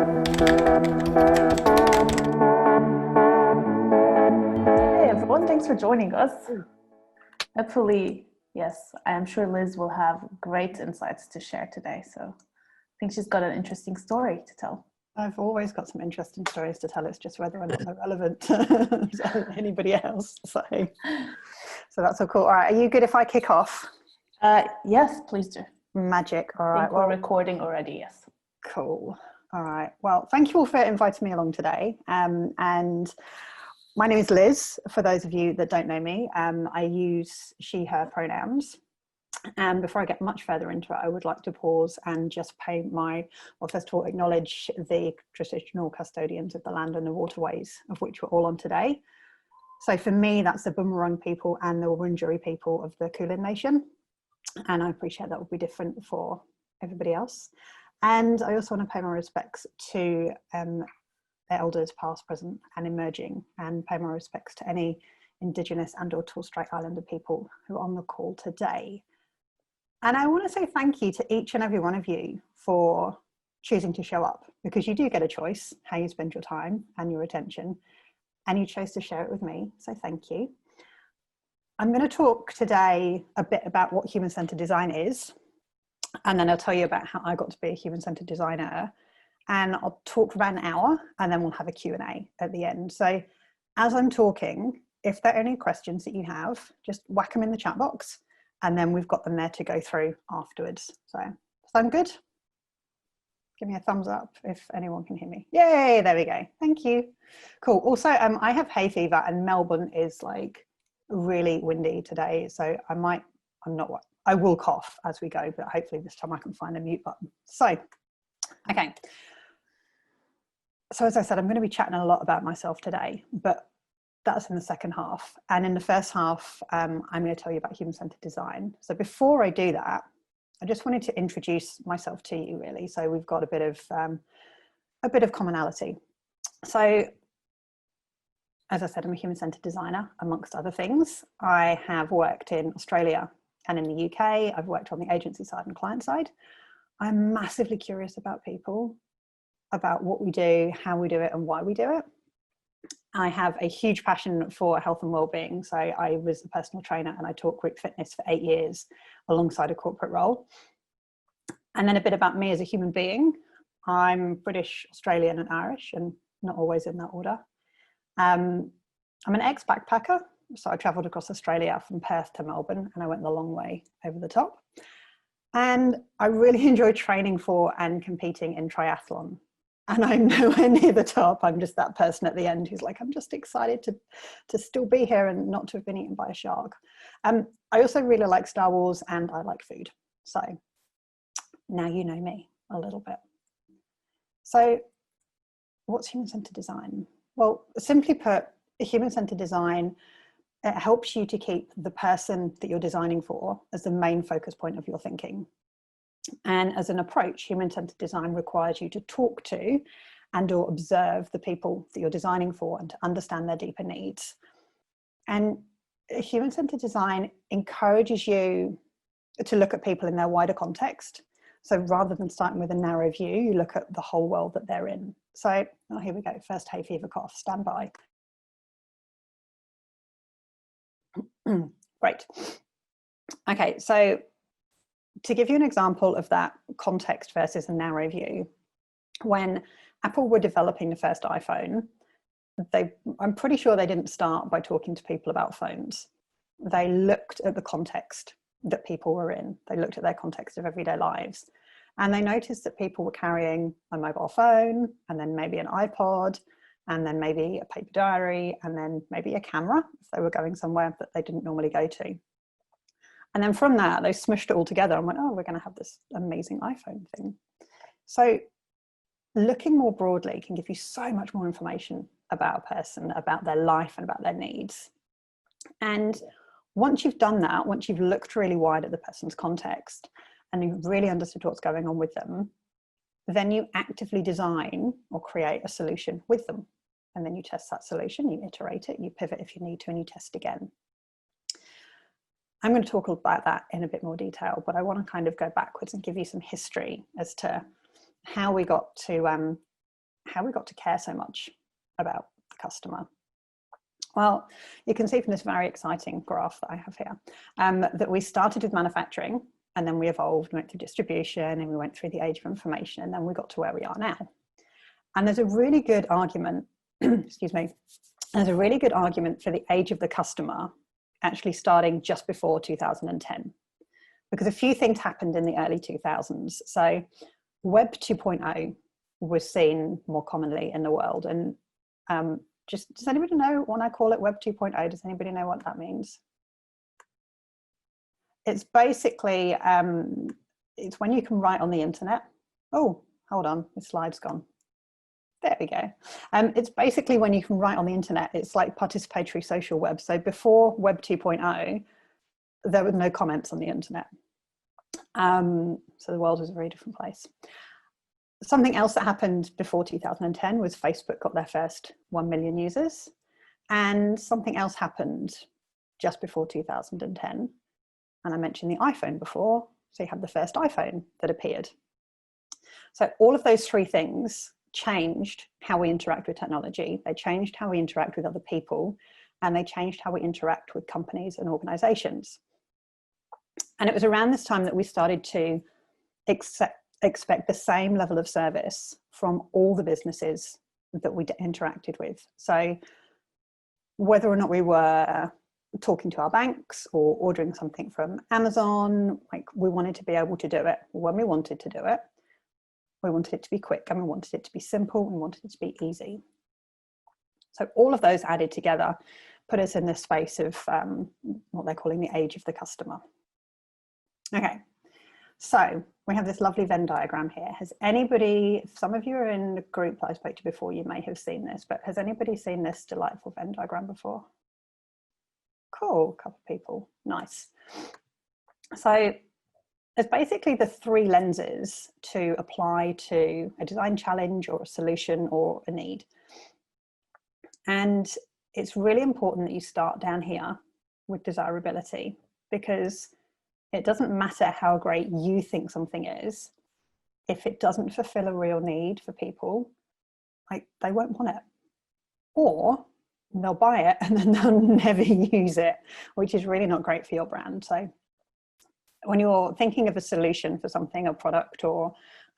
Hey everyone, thanks for joining us. Hopefully, yes, I am sure Liz will have great insights to share today. So I think she's got an interesting story to tell. I've always got some interesting stories to tell. It's just whether or not they're relevant to anybody else. So that's all cool. All right, are you good if I kick off? Yes, please do. Magic. All I right. think we're recording already, yes. Cool. All right. Well, thank you all for inviting me along today. And my name is Liz, for those of you that don't know me. I use she, her pronouns. And before I get much further into it, I would like to pause and just pay first of all, acknowledge the traditional custodians of the land and the waterways of which we're all on today. So for me, that's the Boomerang people and the Wurundjeri people of the Kulin Nation. And I appreciate that will be different for everybody else. And I also want to pay my respects to elders past, present and emerging, and pay my respects to any Indigenous and or Torres Strait Islander people who are on the call today. And I want to say thank you to each and every one of you for choosing to show up, because you do get a choice how you spend your time and your attention, and you chose to share it with me. So thank you. I'm going to talk today a bit about what human-centered design is, and then I'll tell you about how I got to be a human-centered designer. And I'll talk for about an hour, and then we'll have a Q&A at the end. So as I'm talking, if there are any questions that you have, just whack them in the chat box, and then we've got them there to go through afterwards. So sound good? Give me a thumbs up if anyone can hear me. Yay, there we go. Thank you. Cool. Also, I have hay fever, and Melbourne is like really windy today. So I will cough as we go, but hopefully this time I can find a mute button. So, okay. So as I said, I'm going to be chatting a lot about myself today, but that's in the second half. And in the first half, I'm going to tell you about human-centered design. So before I do that, I just wanted to introduce myself to you, really. So we've got a bit of commonality. So as I said, I'm a human-centered designer, amongst other things. I have worked in Australia and in the UK. I've worked on the agency side and client side. I'm massively curious about people, about what we do, how we do it, and why we do it. I have a huge passion for health and wellbeing. So I was a personal trainer and I taught group fitness for 8 years alongside a corporate role. And then a bit about me as a human being. I'm British, Australian and Irish, and not always in that order. I'm an ex-backpacker. So I traveled across Australia from Perth to Melbourne, and I went the long way over the top. And I really enjoy training for and competing in triathlon. And I'm nowhere near the top. I'm just that person at the end who's like, I'm just excited to still be here and not to have been eaten by a shark. I also really like Star Wars, and I like food. So now you know me a little bit. So what's human-centered design? Well, simply put, human-centered design, it helps you to keep the person that you're designing for as the main focus point of your thinking. And as an approach, human-centered design requires you to talk to and or observe the people that you're designing for and to understand their deeper needs. And human-centered design encourages you to look at people in their wider context. So rather than starting with a narrow view, you look at the whole world that they're in. So, oh, here we go. First hay fever cough, stand by. Great. Okay, so to give you an example of that context versus a narrow view, when Apple were developing the first iPhone, I'm pretty sure they didn't start by talking to people about phones. They looked at the context that people were in. They looked at their context of everyday lives. And they noticed that people were carrying a mobile phone, and then maybe an iPod, and then maybe a paper diary, and then maybe a camera if they were going somewhere that they didn't normally go to. And then from that, they smushed it all together and went, oh, we're going to have this amazing iPhone thing. So looking more broadly can give you so much more information about a person, about their life and about their needs. And once you've done that, once you've looked really wide at the person's context and you've really understood what's going on with them, then you actively design or create a solution with them. And then you test that solution, you iterate it, you pivot if you need to, and you test again. I'm going to talk about that in a bit more detail, but I want to kind of go backwards and give you some history as to how we got to how we got to care so much about the customer. Well, you can see from this very exciting graph that I have here that we started with manufacturing, and then we evolved, went through distribution, and we went through the age of information, and then we got to where we are now. And there's a really good argument, excuse me, there's a really good argument for the age of the customer actually starting just before 2010, because a few things happened in the early 2000s. So Web 2.0 was seen more commonly in the world. And does anybody know when I call it Web 2.0? Does anybody know what that means? It's basically, it's when you can write on the internet. Oh, hold on, the slide's gone. There we go. It's basically when you can write on the internet. It's like participatory social web. So before Web 2.0, there were no comments on the internet. So the world was a very different place. Something else that happened before 2010 was Facebook got their first 1 million users. And something else happened just before 2010. And I mentioned the iPhone before. So you had the first iPhone that appeared. So all of those three things changed how we interact with technology. They changed how we interact with other people, and they changed how we interact with companies and organizations. And it was around this time that we started to expect the same level of service from all the businesses that we interacted with. So whether or not we were talking to our banks or ordering something from Amazon, like, we wanted to be able to do it when we wanted to do it. We wanted it to be quick, and we wanted it to be simple, we wanted it to be easy. So all of those added together put us in this space of what they're calling the age of the customer. Okay, so we have this lovely Venn diagram here. Has anybody, some of you are in the group that I spoke to before, you may have seen this, but has anybody seen this delightful Venn diagram before? Cool, a couple of people, nice. So there's basically the three lenses to apply to a design challenge or a solution or a need. And it's really important that you start down here with desirability, because it doesn't matter how great you think something is, if it doesn't fulfill a real need for people, like, they won't want it. Or they'll buy it and then they'll never use it, which is really not great for your brand. So when you're thinking of a solution for something, a product or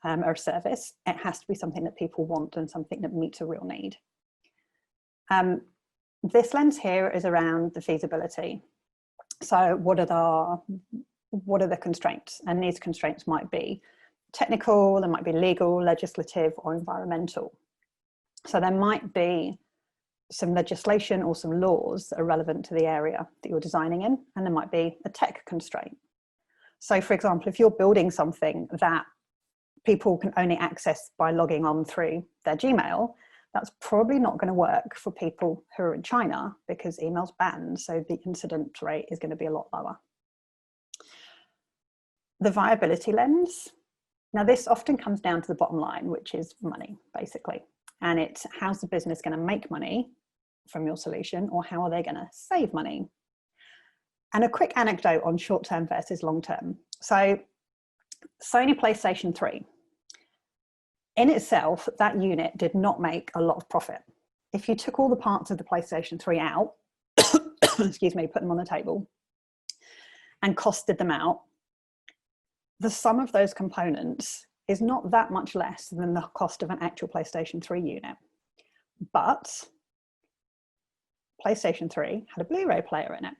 a service, it has to be something that people want and something that meets a real need. This lens here is around the feasibility. So what are the constraints? And these constraints might be technical, they might be legal, legislative, or environmental. So there might be some legislation or some laws that are relevant to the area that you're designing in, and there might be a tech constraint. So for example, if you're building something that people can only access by logging on through their Gmail, that's probably not going to work for people who are in China, because email's banned, so the incident rate is going to be a lot lower. The viability lens. Now this often comes down to the bottom line, which is money, basically. And it's, how's the business going to make money from your solution, or how are they going to save money? And a quick anecdote on short-term versus long-term. So Sony PlayStation 3, in itself, that unit did not make a lot of profit. If you took all the parts of the PlayStation 3 out, excuse me, put them on the table and costed them out, the sum of those components is not that much less than the cost of an actual PlayStation 3 unit. But PlayStation 3 had a Blu-ray player in it.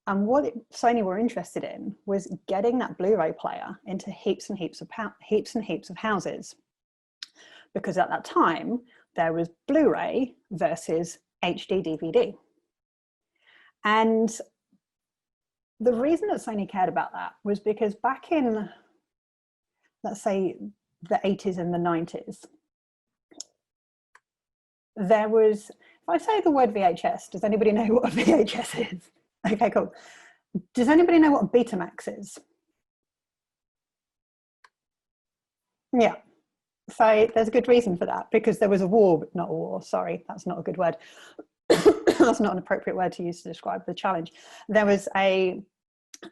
And what Sony were interested in was getting that Blu-ray player into heaps and heaps of houses. Because at that time, there was Blu-ray versus HD DVD. And the reason that Sony cared about that was because back in, let's say, the 80s and the 90s, there was, if I say the word VHS, does anybody know what a VHS is? Okay, cool. Does anybody know what a Betamax is? Yeah. So there's a good reason for that, because there was a war, not a war, sorry, that's not a good word. That's not an appropriate word to use to describe the challenge. There was a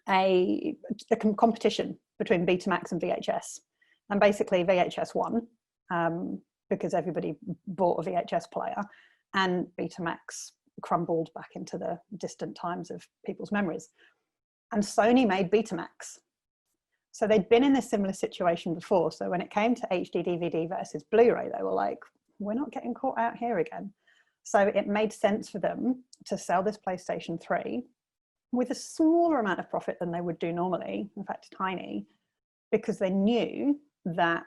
competition between Betamax and VHS. And basically VHS won because everybody bought a VHS player, and Betamax crumbled back into the distant times of people's memories. And Sony made Betamax. So they'd been in a similar situation before. So when it came to HD DVD versus Blu-ray, they were like, we're not getting caught out here again. So it made sense for them to sell this PlayStation 3 with a smaller amount of profit than they would do normally, in fact, tiny, because they knew that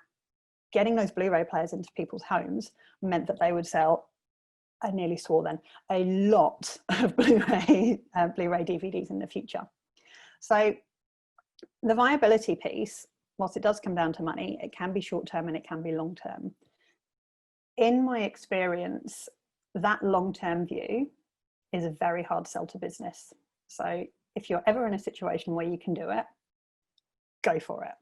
getting those Blu-ray players into people's homes meant that they would sell, I nearly swore then, a lot of Blu-ray DVDs in the future. So the viability piece, whilst it does come down to money, it can be short-term and it can be long-term. In my experience, that long-term view is a very hard sell to business. So if you're ever in a situation where you can do it, go for it.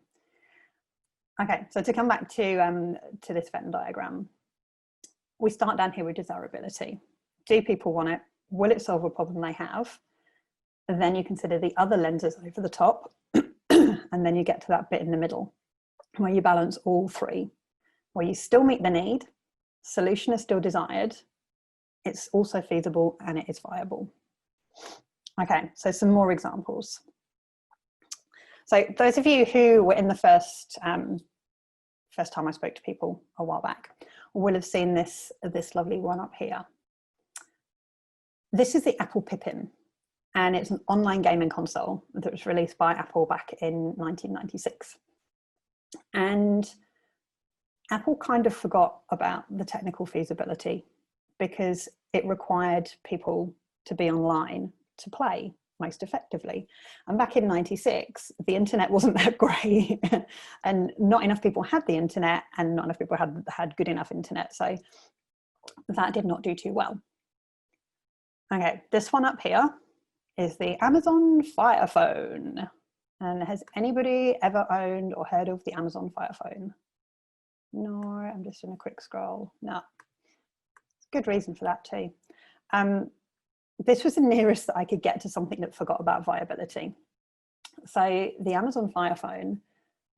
Okay, so to come back to this Venn diagram, we start down here with desirability. Do people want it? Will it solve a problem they have? And then you consider the other lenses over the top, and then you get to that bit in the middle where you balance all three, where you still meet the need, solution is still desired, it's also feasible, and it is viable. Okay, so some more examples. So those of you who were in the first time I spoke to people a while back will have seen this lovely one up here. This is the Apple Pippin, and it's an online gaming console that was released by Apple back in 1996. And Apple kind of forgot about the technical feasibility because it required people to be online to play most effectively. And back in 96, the internet wasn't that great and not enough people had the internet, and not enough people had good enough internet. So that did not do too well. Okay, this one up here is the Amazon Fire Phone. And has anybody ever owned or heard of the Amazon Fire Phone? No, I'm just doing a quick scroll. No, good reason for that too. This was the nearest that I could get to something that forgot about viability. So the Amazon Fire Phone,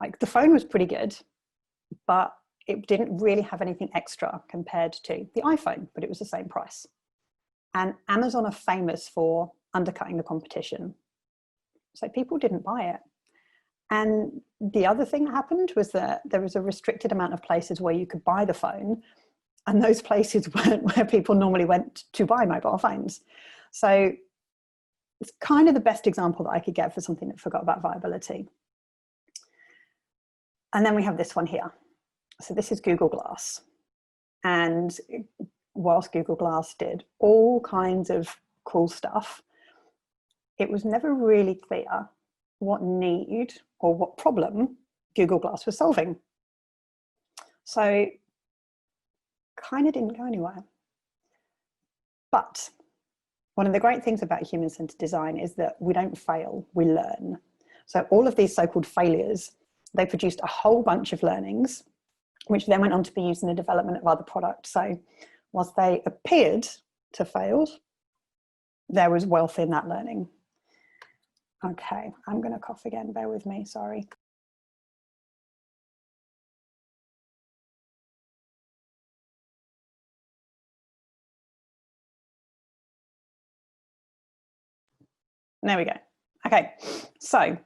like the phone was pretty good, but it didn't really have anything extra compared to the iPhone, but it was the same price. And Amazon are famous for undercutting the competition. So people didn't buy it. And the other thing that happened was that there was a restricted amount of places where you could buy the phone, and those places weren't where people normally went to buy mobile phones. So it's kind of the best example that I could get for something that forgot about viability. And then we have this one here. So this is Google Glass. And whilst Google Glass did all kinds of cool stuff, it was never really clear what need or what problem Google Glass was solving. So kind of didn't go anywhere. But one of the great things about human-centered design is that we don't fail, we learn. So all of these so-called failures, they produced a whole bunch of learnings, which then went on to be used in the development of other products. So whilst they appeared to fail, there was wealth in that learning. Okay, I'm going to cough again, bear with me, sorry. There we go. Okay, so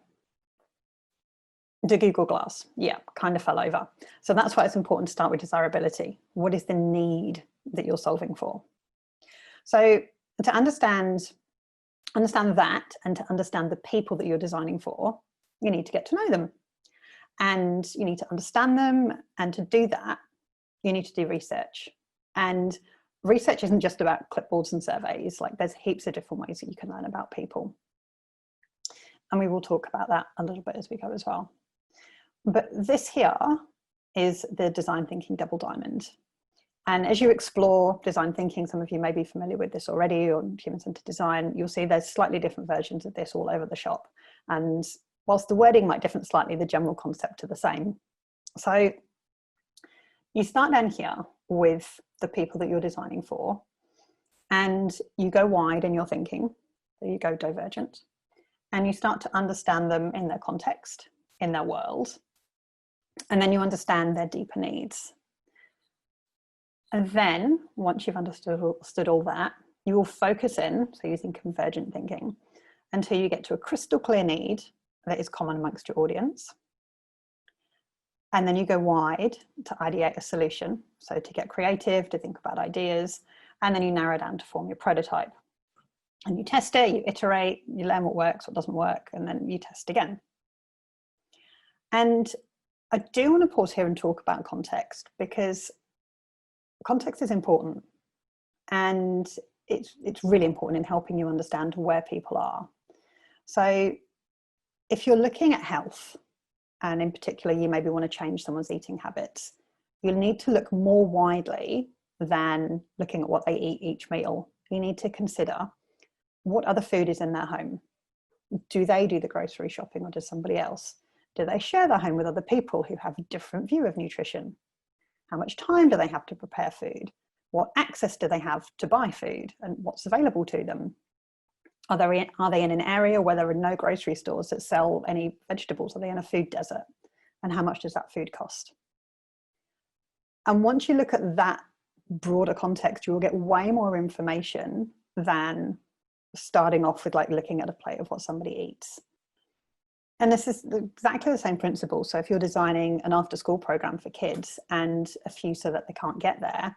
the Google Glass, yeah, kind of fell over. So that's why it's important to start with desirability. What is the need that you're solving for? So to understand that and to understand the people that you're designing for, you need to get to know them. And you need to understand them. And to do that, you need to do research. And research isn't just about clipboards and surveys. Like there's heaps of different ways that you can learn about people. And we will talk about that a little bit as we go as well. But this here is the design thinking double diamond. And as you explore design thinking, some of you may be familiar with this already, or human-centered design, you'll see there's slightly different versions of this all over the shop. And whilst the wording might differ slightly, the general concept are the same. So you start down here with the people that you're designing for, and you go wide in your thinking, so you go divergent, and you start to understand them in their context, in their world, and then you understand their deeper needs. And then once you've understood all that, you will focus in, so using convergent thinking, until you get to a crystal clear need that is common amongst your audience. And then you go wide to ideate a solution, so to get creative, to think about ideas, and then you narrow down to form your prototype. And you test it, you iterate, you learn what works, what doesn't work, and then you test again. And I do want to pause here and talk about context, because context is important, and it's really important in helping you understand where people are. So if you're looking at health, and in particular you maybe want to change someone's eating habits, you'll need to look more widely than looking at what they eat each meal. You need to consider what other food is in their home. Do they do the grocery shopping, or does somebody else? Do they share their home with other people who have a different view of nutrition? How much time do they have to prepare food? What access do they have to buy food, and what's available to them? Are they in an area where there are no grocery stores that sell any vegetables? Are they in a food desert? And how much does that food cost? And once you look at that broader context, you will get way more information than starting off with like looking at a plate of what somebody eats. And this is exactly the same principle. So if you're designing an after school program for kids and a few so that they can't get there,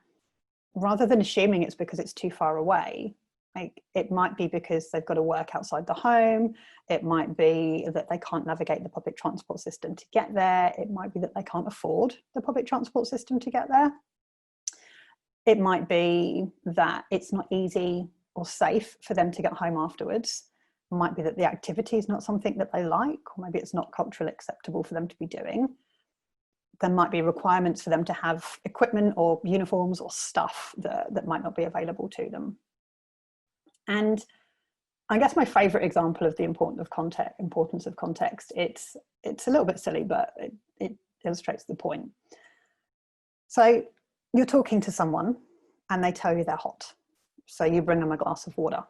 rather than assuming it's because it's too far away, like it might be because they've got to work outside the home. It might be that they can't navigate the public transport system to get there. It might be that they can't afford the public transport system to get there. It might be that it's not easy or safe for them to get home afterwards. It might be that the activity is not something that they like, or maybe it's not culturally acceptable for them to be doing. There might be requirements for them to have equipment or uniforms or stuff that might not be available to them. And I guess my favorite example of the importance of context, it's a little bit silly, but it illustrates the point. So you're talking to someone and they tell you they're hot. So you bring them a glass of water,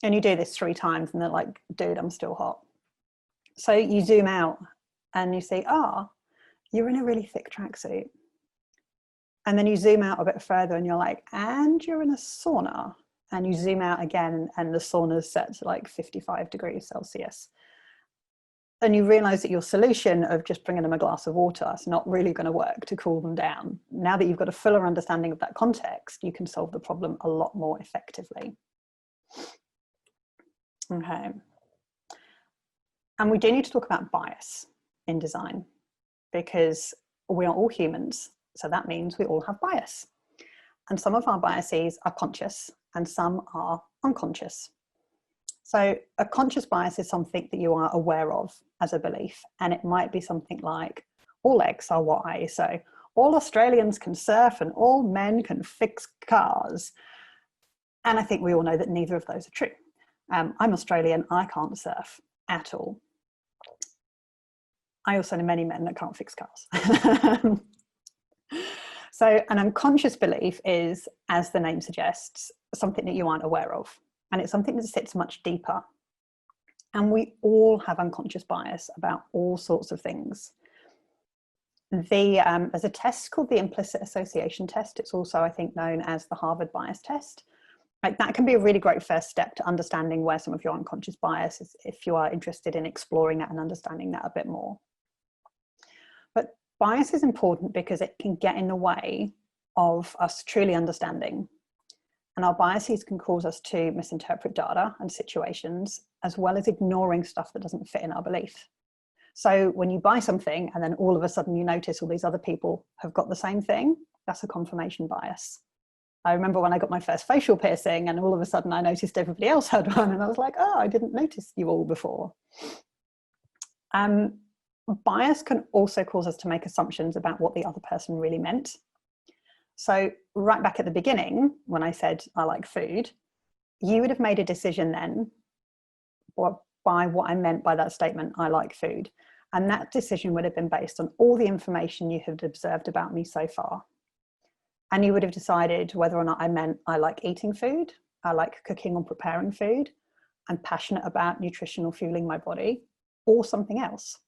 and you do this 3 times and they're like, dude, I'm still hot. So you zoom out and you say, you're in a really thick tracksuit. And then you zoom out a bit further and you're like, and you're in a sauna. And you zoom out again and the sauna is set to like 55 degrees Celsius. And you realize that your solution of just bringing them a glass of water is not really going to work to cool them down. Now that you've got a fuller understanding of that context, you can solve the problem a lot more effectively. Okay. And we do need to talk about bias in design, because we are all humans. So that means we all have bias. And some of our biases are conscious and some are unconscious. So a conscious bias is something that you are aware of as a belief. And it might be something like, all X are Y. So all Australians can surf and all men can fix cars. And I think we all know that neither of those are true. I'm Australian, I can't surf at all. I also know many men that can't fix cars. So an unconscious belief is, as the name suggests, something that you aren't aware of. And it's something that sits much deeper. And we all have unconscious bias about all sorts of things. There's a test called the implicit association test. It's also, I think, known as the Harvard bias test. Like, that can be a really great first step to understanding where some of your unconscious bias is, if you are interested in exploring that and understanding that a bit more. But bias is important because it can get in the way of us truly understanding. And our biases can cause us to misinterpret data and situations, as well as ignoring stuff that doesn't fit in our belief. So when you buy something and then all of a sudden you notice all these other people have got the same thing, that's a confirmation bias. I remember when I got my first facial piercing and all of a sudden I noticed everybody else had one and I was like, I didn't notice you all before. Bias can also cause us to make assumptions about what the other person really meant. So right back at the beginning, when I said I like food, you would have made a decision then by what I meant by that statement, I like food. And that decision would have been based on all the information you had observed about me so far. And you would have decided whether or not I meant I like eating food, I like cooking or preparing food, I'm passionate about nutrition or fueling my body, or something else.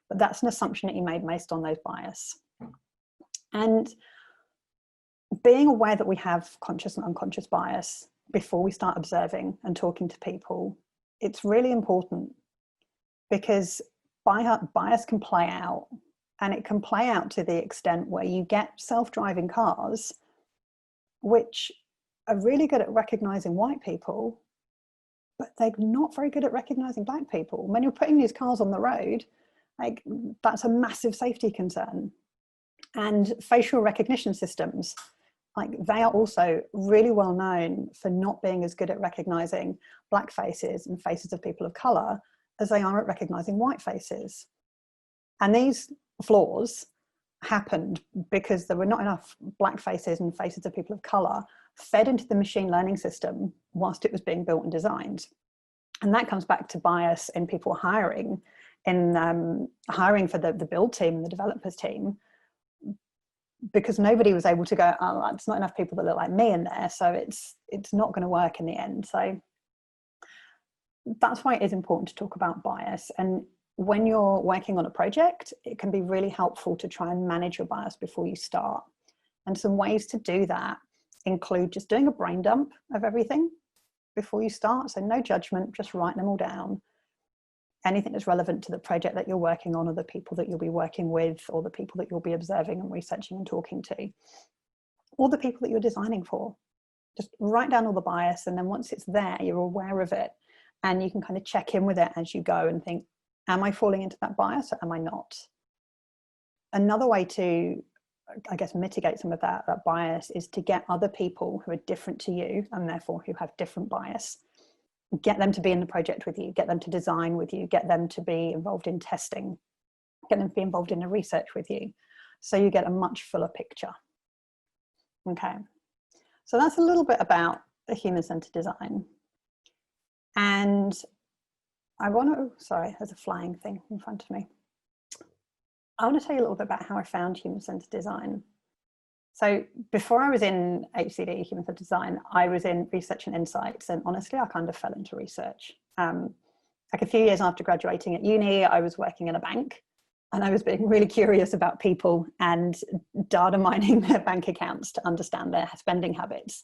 But that's an assumption that you made based on those bias. And being aware that we have conscious and unconscious bias before we start observing and talking to people, it's really important, because bias can play out, and it can play out to the extent where you get self-driving cars which are really good at recognizing white people, but they're not very good at recognizing black people. When you're putting these cars on the road, like, that's a massive safety concern. And facial recognition systems, like, they are also really well known for not being as good at recognizing black faces and faces of people of color as they are at recognizing white faces. And these flaws happened because there were not enough black faces and faces of people of color fed into the machine learning system whilst it was being built and designed. And that comes back to bias in people hiring, in hiring for the build team and the developers team, because nobody was able to go, oh, it's not enough people that look like me in there, so it's not going to work in the end. So that's why it is important to talk about bias. And when you're working on a project, it can be really helpful to try and manage your bias before you start. And some ways to do that include just doing a brain dump of everything before you start. So no judgment, just write them all down. Anything that's relevant to the project that you're working on, or the people that you'll be working with, or the people that you'll be observing and researching and talking to, or the people that you're designing for. Just write down all the bias, and then once it's there, you're aware of it, and you can kind of check in with it as you go and think, am I falling into that bias or am I not? Another way to, I guess, mitigate some of that bias is to get other people who are different to you, and therefore who have different bias, get them to be in the project with you, get them to design with you, get them to be involved in testing, get them to be involved in the research with you, so you get a much fuller picture. Okay, so that's a little bit about the human-centered design. And I want to, sorry, there's a flying thing in front of me. I want to tell you a little bit about how I found human-centered design. So before I was in HCD, human-centered design, I was in research and insights, and honestly, I kind of fell into research. Like a few years after graduating at uni, I was working in a bank, and I was being really curious about people and data mining their bank accounts to understand their spending habits.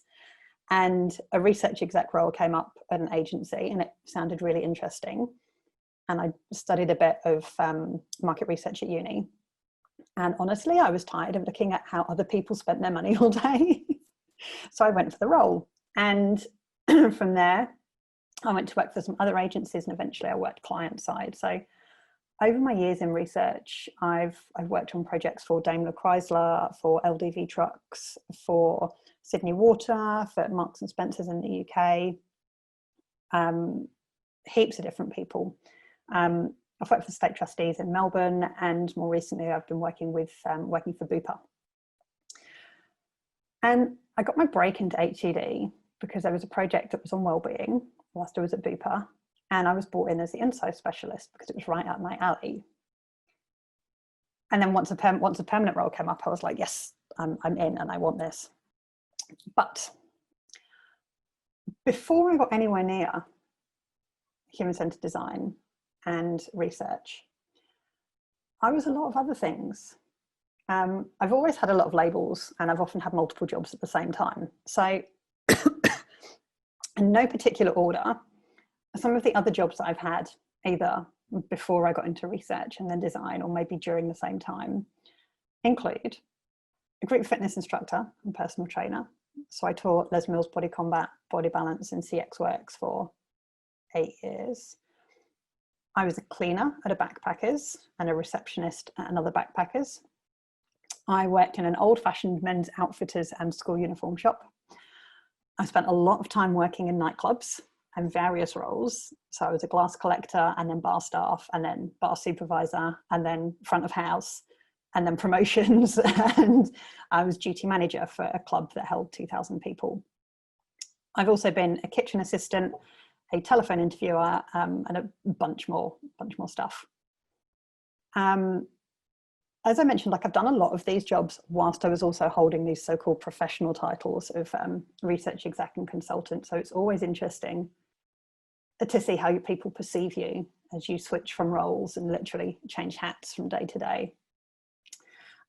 And a research exec role came up at an agency, and it sounded really interesting. And I studied a bit of market research at uni. And honestly, I was tired of looking at how other people spent their money all day. So I went for the role. And from there, I went to work for some other agencies, and eventually I worked client side. So over my years in research, I've worked on projects for Daimler Chrysler, for LDV Trucks, for Sydney Water, for Marks and Spencer's in the UK, heaps of different people. I've worked for state trustees in Melbourne, and more recently I've been working with working for Bupa. And I got my break into HED because there was a project that was on wellbeing whilst I was at Bupa, and I was brought in as the INSO specialist because it was right up my alley. And then once a permanent role came up, I was like, yes, I'm in and I want this. But before I got anywhere near human-centered design and research, I was a lot of other things. I've always had a lot of labels, and I've often had multiple jobs at the same time. So in no particular order, some of the other jobs that I've had, either before I got into research and then design, or maybe during the same time, include a group fitness instructor and personal trainer. So I taught Les Mills Body Combat, Body Balance and CX Works for 8 years. I was a cleaner at a Backpackers and a receptionist at another Backpackers. I worked in an old-fashioned men's outfitters and school uniform shop. I spent a lot of time working in nightclubs and various roles. So I was a glass collector, and then bar staff, and then bar supervisor, and then front of house, and then promotions. And I was duty manager for a club that held 2,000 people. I've also been a kitchen assistant, a telephone interviewer, and a bunch more stuff. As I mentioned, like, I've done a lot of these jobs whilst I was also holding these so-called professional titles of research exec and consultant. So it's always interesting to see how people perceive you as you switch from roles and literally change hats from day to day.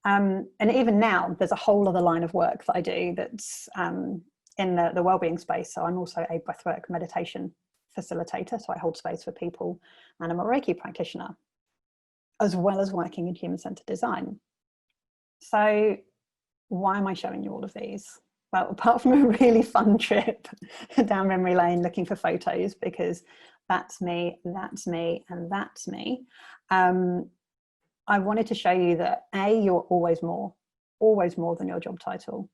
And even now, there's a whole other line of work that I do that's in the wellbeing space. So I'm also a breathwork meditation facilitator. So I hold space for people, and I'm a Reiki practitioner, as well as working in human-centered design. So why am I showing you all of these? Well, apart from a really fun trip down memory lane looking for photos, because that's me, and that's me. I wanted to show you that A, you're always more than your job title.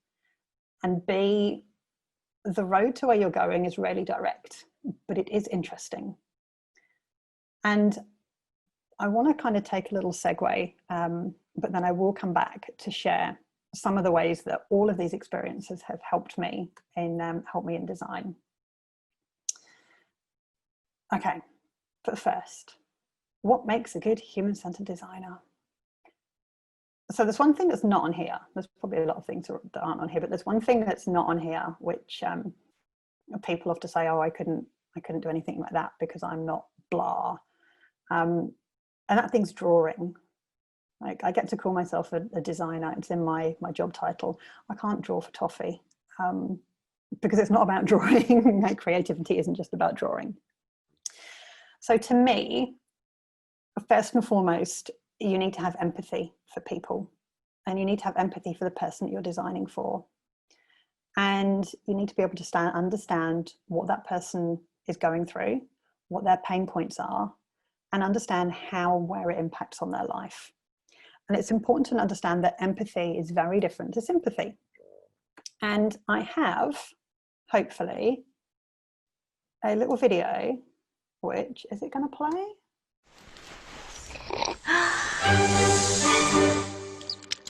And B, the road to where you're going is rarely direct, but it is interesting. And I want to kind of take a little segue, but then I will come back to share some of the ways that all of these experiences have helped me in design. Okay, but first, what makes a good human-centered designer? So there's one thing that's not on here. There's probably a lot of things that aren't on here, but there's one thing that's not on here, which people often say, oh, I couldn't do anything like that because I'm not blah. And that thing's drawing. Like, I get to call myself a designer. It's in my job title. I can't draw for toffee because it's not about drawing. Like, creativity isn't just about drawing. So to me, first and foremost, you need to have empathy for people, and you need to have empathy for the person that you're designing for. And you need to be able to understand what that person is going through, what their pain points are, and understand where it impacts on their life. And it's important to understand that empathy is very different to sympathy. And I have, hopefully, a little video, which, is it going to play?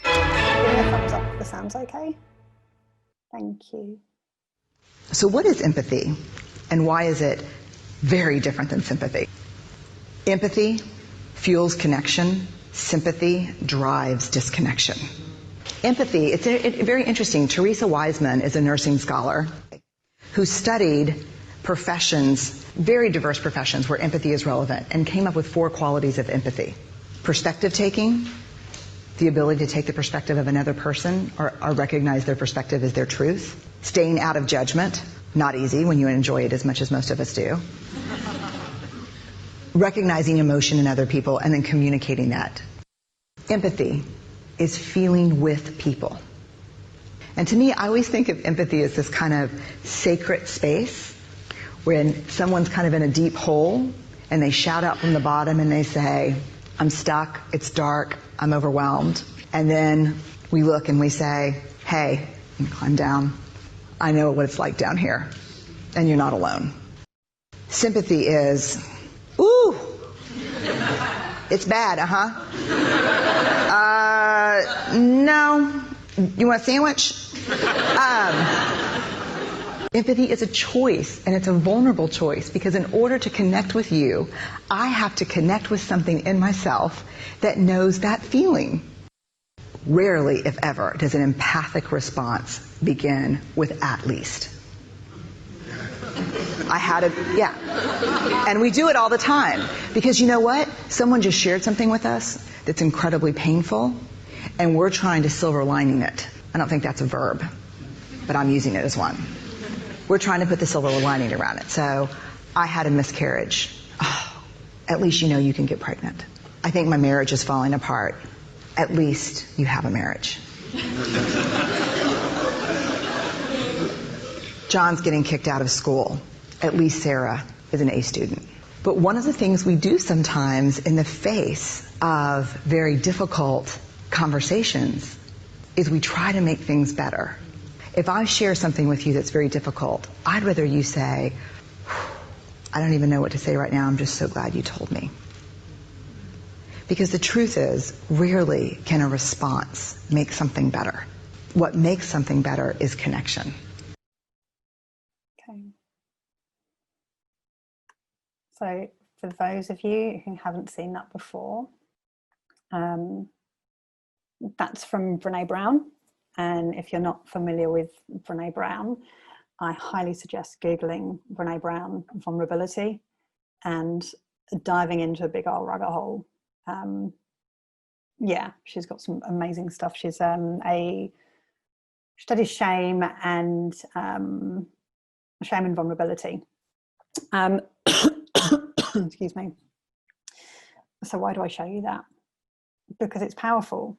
Give me a thumbs up if the sound's okay. Thank you. So what is empathy, and why is it very different than sympathy? Empathy fuels connection. Sympathy drives disconnection. Empathy, it's very interesting. Teresa Wiseman is a nursing scholar who studied professions, very diverse professions where empathy is relevant, and came up with 4 qualities of empathy. Perspective taking, the ability to take the perspective of another person or recognize their perspective as their truth. Staying out of judgment, not easy when you enjoy it as much as most of us do. Recognizing emotion in other people and then communicating that. Empathy is feeling with people. And to me, I always think of empathy as this kind of sacred space when someone's kind of in a deep hole and they shout out from the bottom and they say, I'm stuck, it's dark, I'm overwhelmed. And then we look and we say, hey, you climb down. I know what it's like down here, and you're not alone. Sympathy is, ooh, it's bad, no, you want a sandwich? Empathy is a choice, and it's a vulnerable choice, because in order to connect with you, I have to connect with something in myself that knows that feeling. Rarely, if ever, does an empathic response begin with "at least." And we do it all the time, because you know what? Someone just shared something with us that's incredibly painful, and we're trying to silver lining it. I don't think that's a verb, but I'm using it as one. We're trying to put the silver lining around it. So, I had a miscarriage. Oh, at least you know you can get pregnant. I think my marriage is falling apart. At least you have a marriage. John's getting kicked out of school. At least Sarah is an A student. But one of the things we do sometimes in the face of very difficult conversations is we try to make things better. If I share something with you that's very difficult, I'd rather you say, I don't even know what to say right now, I'm just so glad you told me. Because the truth is, rarely can a response make something better. What makes something better is connection. Okay. So for those of you who haven't seen that before, that's from Brené Brown. And if you're not familiar with Brené Brown, I highly suggest Googling Brené Brown vulnerability and diving into a big old rabbit hole. Yeah, she's got some amazing stuff. She's she studies shame and vulnerability. Excuse me. So why do I show you that? Because it's powerful,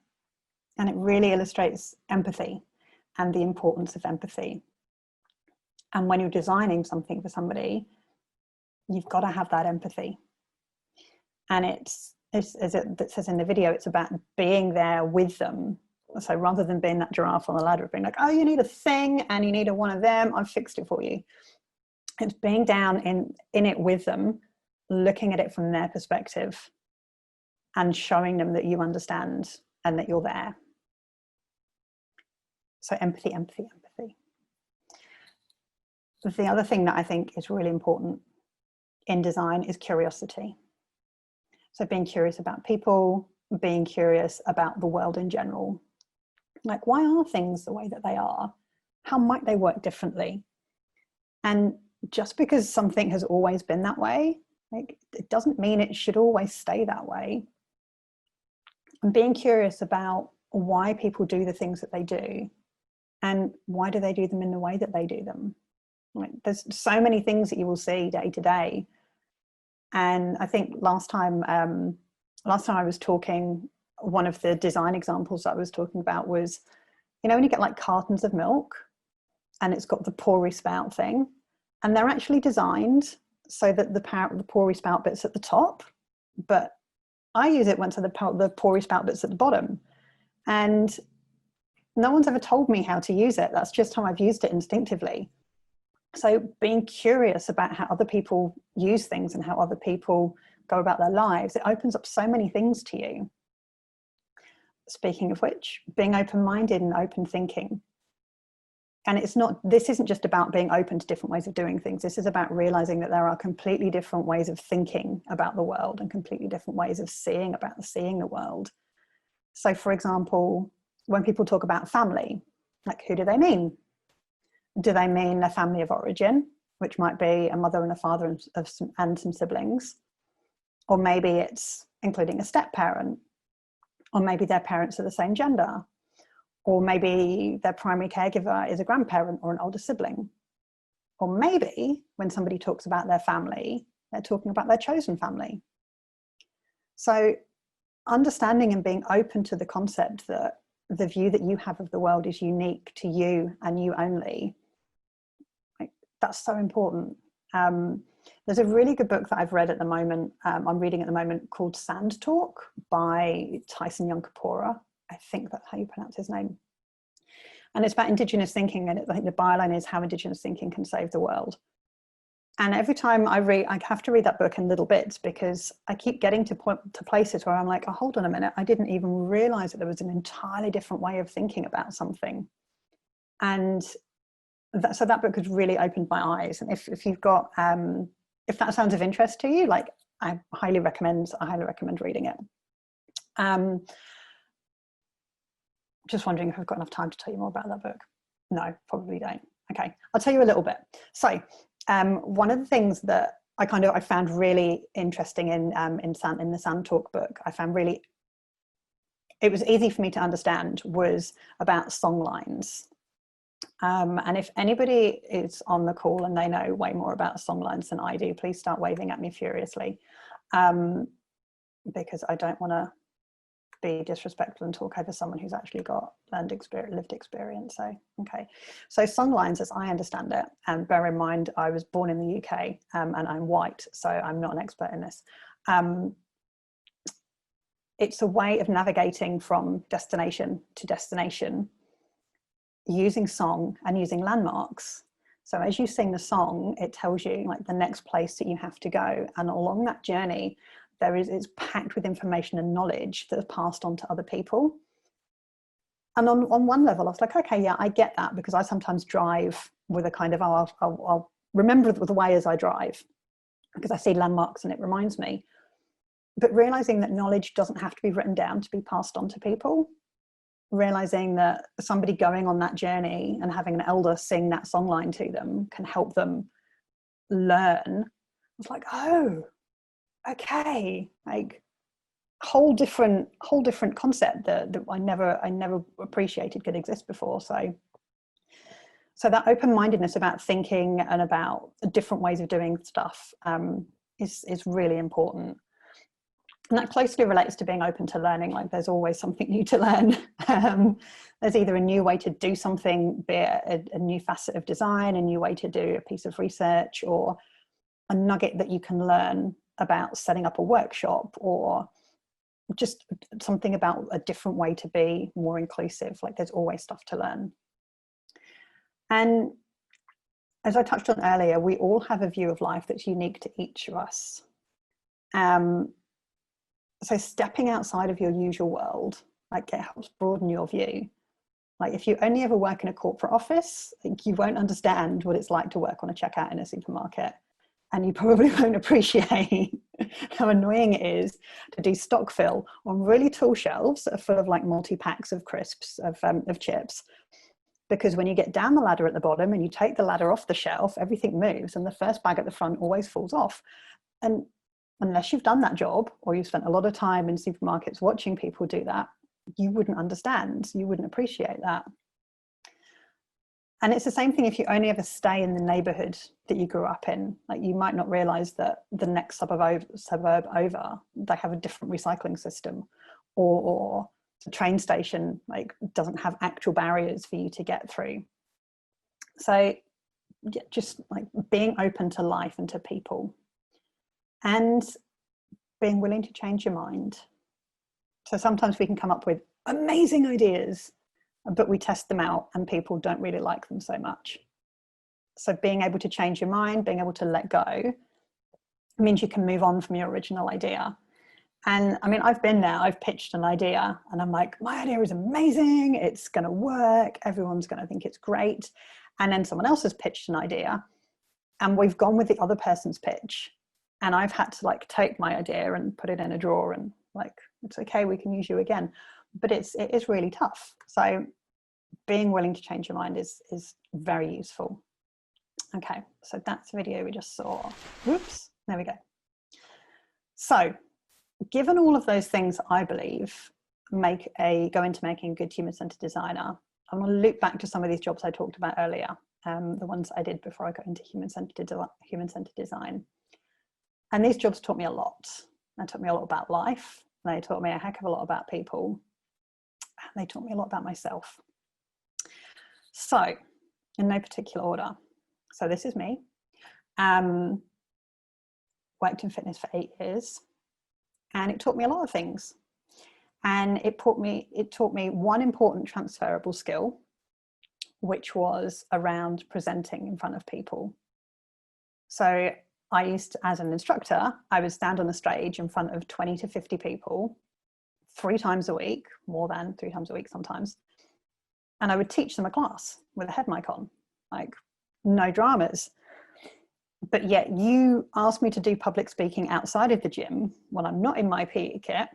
and it really illustrates empathy and the importance of empathy. And when you're designing something for somebody, you've got to have that empathy. And it's as it says in the video, it's about being there with them. So rather than being that giraffe on the ladder, being like, oh, you need a thing and you need one of them, I've fixed it for you. It's being down in it with them, looking at it from their perspective and showing them that you understand and that you're there. So empathy, empathy, empathy. The other thing that I think is really important in design is curiosity. So being curious about people, being curious about the world in general. Like, why are things the way that they are? How might they work differently? And just because something has always been that way, like, it doesn't mean it should always stay that way. And being curious about why people do the things that they do, and why do they do them in the way that they do them. Like, there's so many things that you will see day to day. And I think last time I was talking, one of the design examples that I was talking about was, you know, when you get like cartons of milk and it's got the pourry spout thing, and they're actually designed so that the pourry spout bit's at the top, but I use it when the pourry spout bit's at the bottom. And no one's ever told me how to use it. That's just how I've used it instinctively. So being curious about how other people use things and how other people go about their lives, it opens up so many things to you. Speaking of which, being open-minded and open thinking. And this isn't just about being open to different ways of doing things. This is about realizing that there are completely different ways of thinking about the world and completely different ways of seeing the world. So for example, when people talk about family, like, who do they mean? Do they mean a family of origin, which might be a mother and a father and some siblings? Or maybe it's including a step parent, or maybe their parents are the same gender, or maybe their primary caregiver is a grandparent or an older sibling. Or maybe when somebody talks about their family, they're talking about their chosen family. So understanding and being open to the concept that the view that you have of the world is unique to you and you only, that's so important. There's a really good book that I've read at the moment, I'm reading at the moment, called Sand Talk by Tyson Yunkaporta. I think that's how you pronounce his name. And it's about Indigenous thinking, and I think the byline is how Indigenous thinking can save the world. And every time I read, I have to read that book in little bits, because I keep getting to places where I'm like, oh, hold on a minute, I didn't even realize that there was an entirely different way of thinking about something. And so that book has really opened my eyes. And if you've got, if that sounds of interest to you, like, I highly recommend reading it. Just wondering if I've got enough time to tell you more about that book. No, probably don't. Okay, I'll tell you a little bit. So one of the things that I found really interesting in the Sand Talk book, it was easy for me to understand, was about song lines. And if anybody is on the call and they know way more about song lines than I do, please start waving at me furiously, because I don't want to be disrespectful and talk over someone who's actually got lived experience. So, okay. So song lines, as I understand it, and bear in mind, I was born in the UK, and I'm white, so I'm not an expert in this. It's a way of navigating from destination to destination using song and using landmarks. So as you sing the song, it tells you like the next place that you have to go. And along that journey, it's packed with information and knowledge that is passed on to other people. And on one level, I was like, okay, yeah, I get that, because I sometimes drive with a kind of, I'll remember the way as I drive, because I see landmarks and it reminds me. But realizing that knowledge doesn't have to be written down to be passed on to people, realizing that somebody going on that journey and having an elder sing that songline to them can help them learn. I was like, oh, okay, like whole different concept that I never appreciated could exist before. So that open-mindedness about thinking and about different ways of doing stuff is really important. And that closely relates to being open to learning. Like, there's always something new to learn. There's either a new way to do something, be it a new facet of design, a new way to do a piece of research, or a nugget that you can learn about setting up a workshop, or just something about a different way to be more inclusive. Like, there's always stuff to learn. And as I touched on earlier, we all have a view of life that's unique to each of us. So stepping outside of your usual world, like, it helps broaden your view. Like, if you only ever work in a corporate office, like, you won't understand what it's like to work on a checkout in a supermarket. And you probably won't appreciate how annoying it is to do stock fill on really tall shelves that are full of like multi-packs of crisps, of chips. Because when you get down the ladder at the bottom and you take the ladder off the shelf, everything moves and the first bag at the front always falls off. And unless you've done that job, or you've spent a lot of time in supermarkets watching people do that, you wouldn't understand, you wouldn't appreciate that. And it's the same thing if you only ever stay in the neighborhood that you grew up in. Like, you might not realize that the next suburb over, they have a different recycling system, or the train station like doesn't have actual barriers for you to get through. So just like being open to life and to people, and being willing to change your mind. So sometimes we can come up with amazing ideas, but we test them out and people don't really like them so much. So being able to change your mind, being able to let go, means you can move on from your original idea. And I mean, I've been there, I've pitched an idea and I'm like, my idea is amazing, it's going to work, everyone's going to think it's great. And then someone else has pitched an idea and we've gone with the other person's pitch. And I've had to like take my idea and put it in a drawer and like, it's okay, we can use you again. But it is really tough. So being willing to change your mind is very useful. Okay, so that's the video we just saw. Whoops, there we go. So given all of those things, I believe, go into making a good human-centered designer, I'm going to loop back to some of these jobs I talked about earlier, the ones I did before I got into human-centered design. And these jobs taught me a lot. They taught me a lot about life. They taught me a heck of a lot about people. And they taught me a lot about myself. So, in no particular order. So this is me. Worked in fitness for 8 years. And it taught me a lot of things. And it taught me one important transferable skill, which was around presenting in front of people. So I used to, as an instructor, I would stand on the stage in front of 20 to 50 people 3 times a week, more than 3 times a week sometimes. And I would teach them a class with a head mic on, like no dramas. But yet you asked me to do public speaking outside of the gym when I'm not in my PE kit,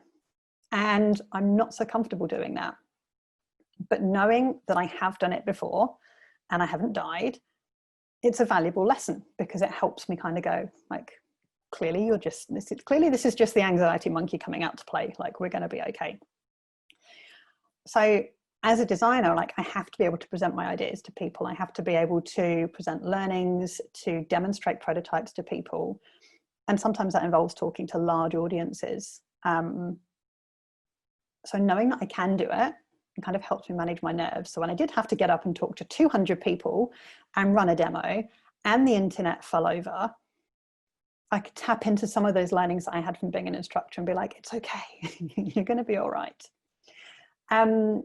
and I'm not so comfortable doing that. But knowing that I have done it before and I haven't died, it's a valuable lesson because it helps me kind of go like, clearly this is just the anxiety monkey coming out to play, like we're going to be okay. So as a designer, like I have to be able to present my ideas to people. I have to be able to present learnings, to demonstrate prototypes to people. And sometimes that involves talking to large audiences. So knowing that I can do it kind of helps me manage my nerves. So when I did have to get up and talk to 200 people and run a demo and the internet fell over, I could tap into some of those learnings that I had from being an instructor and be like, it's okay, you're going to be all right. So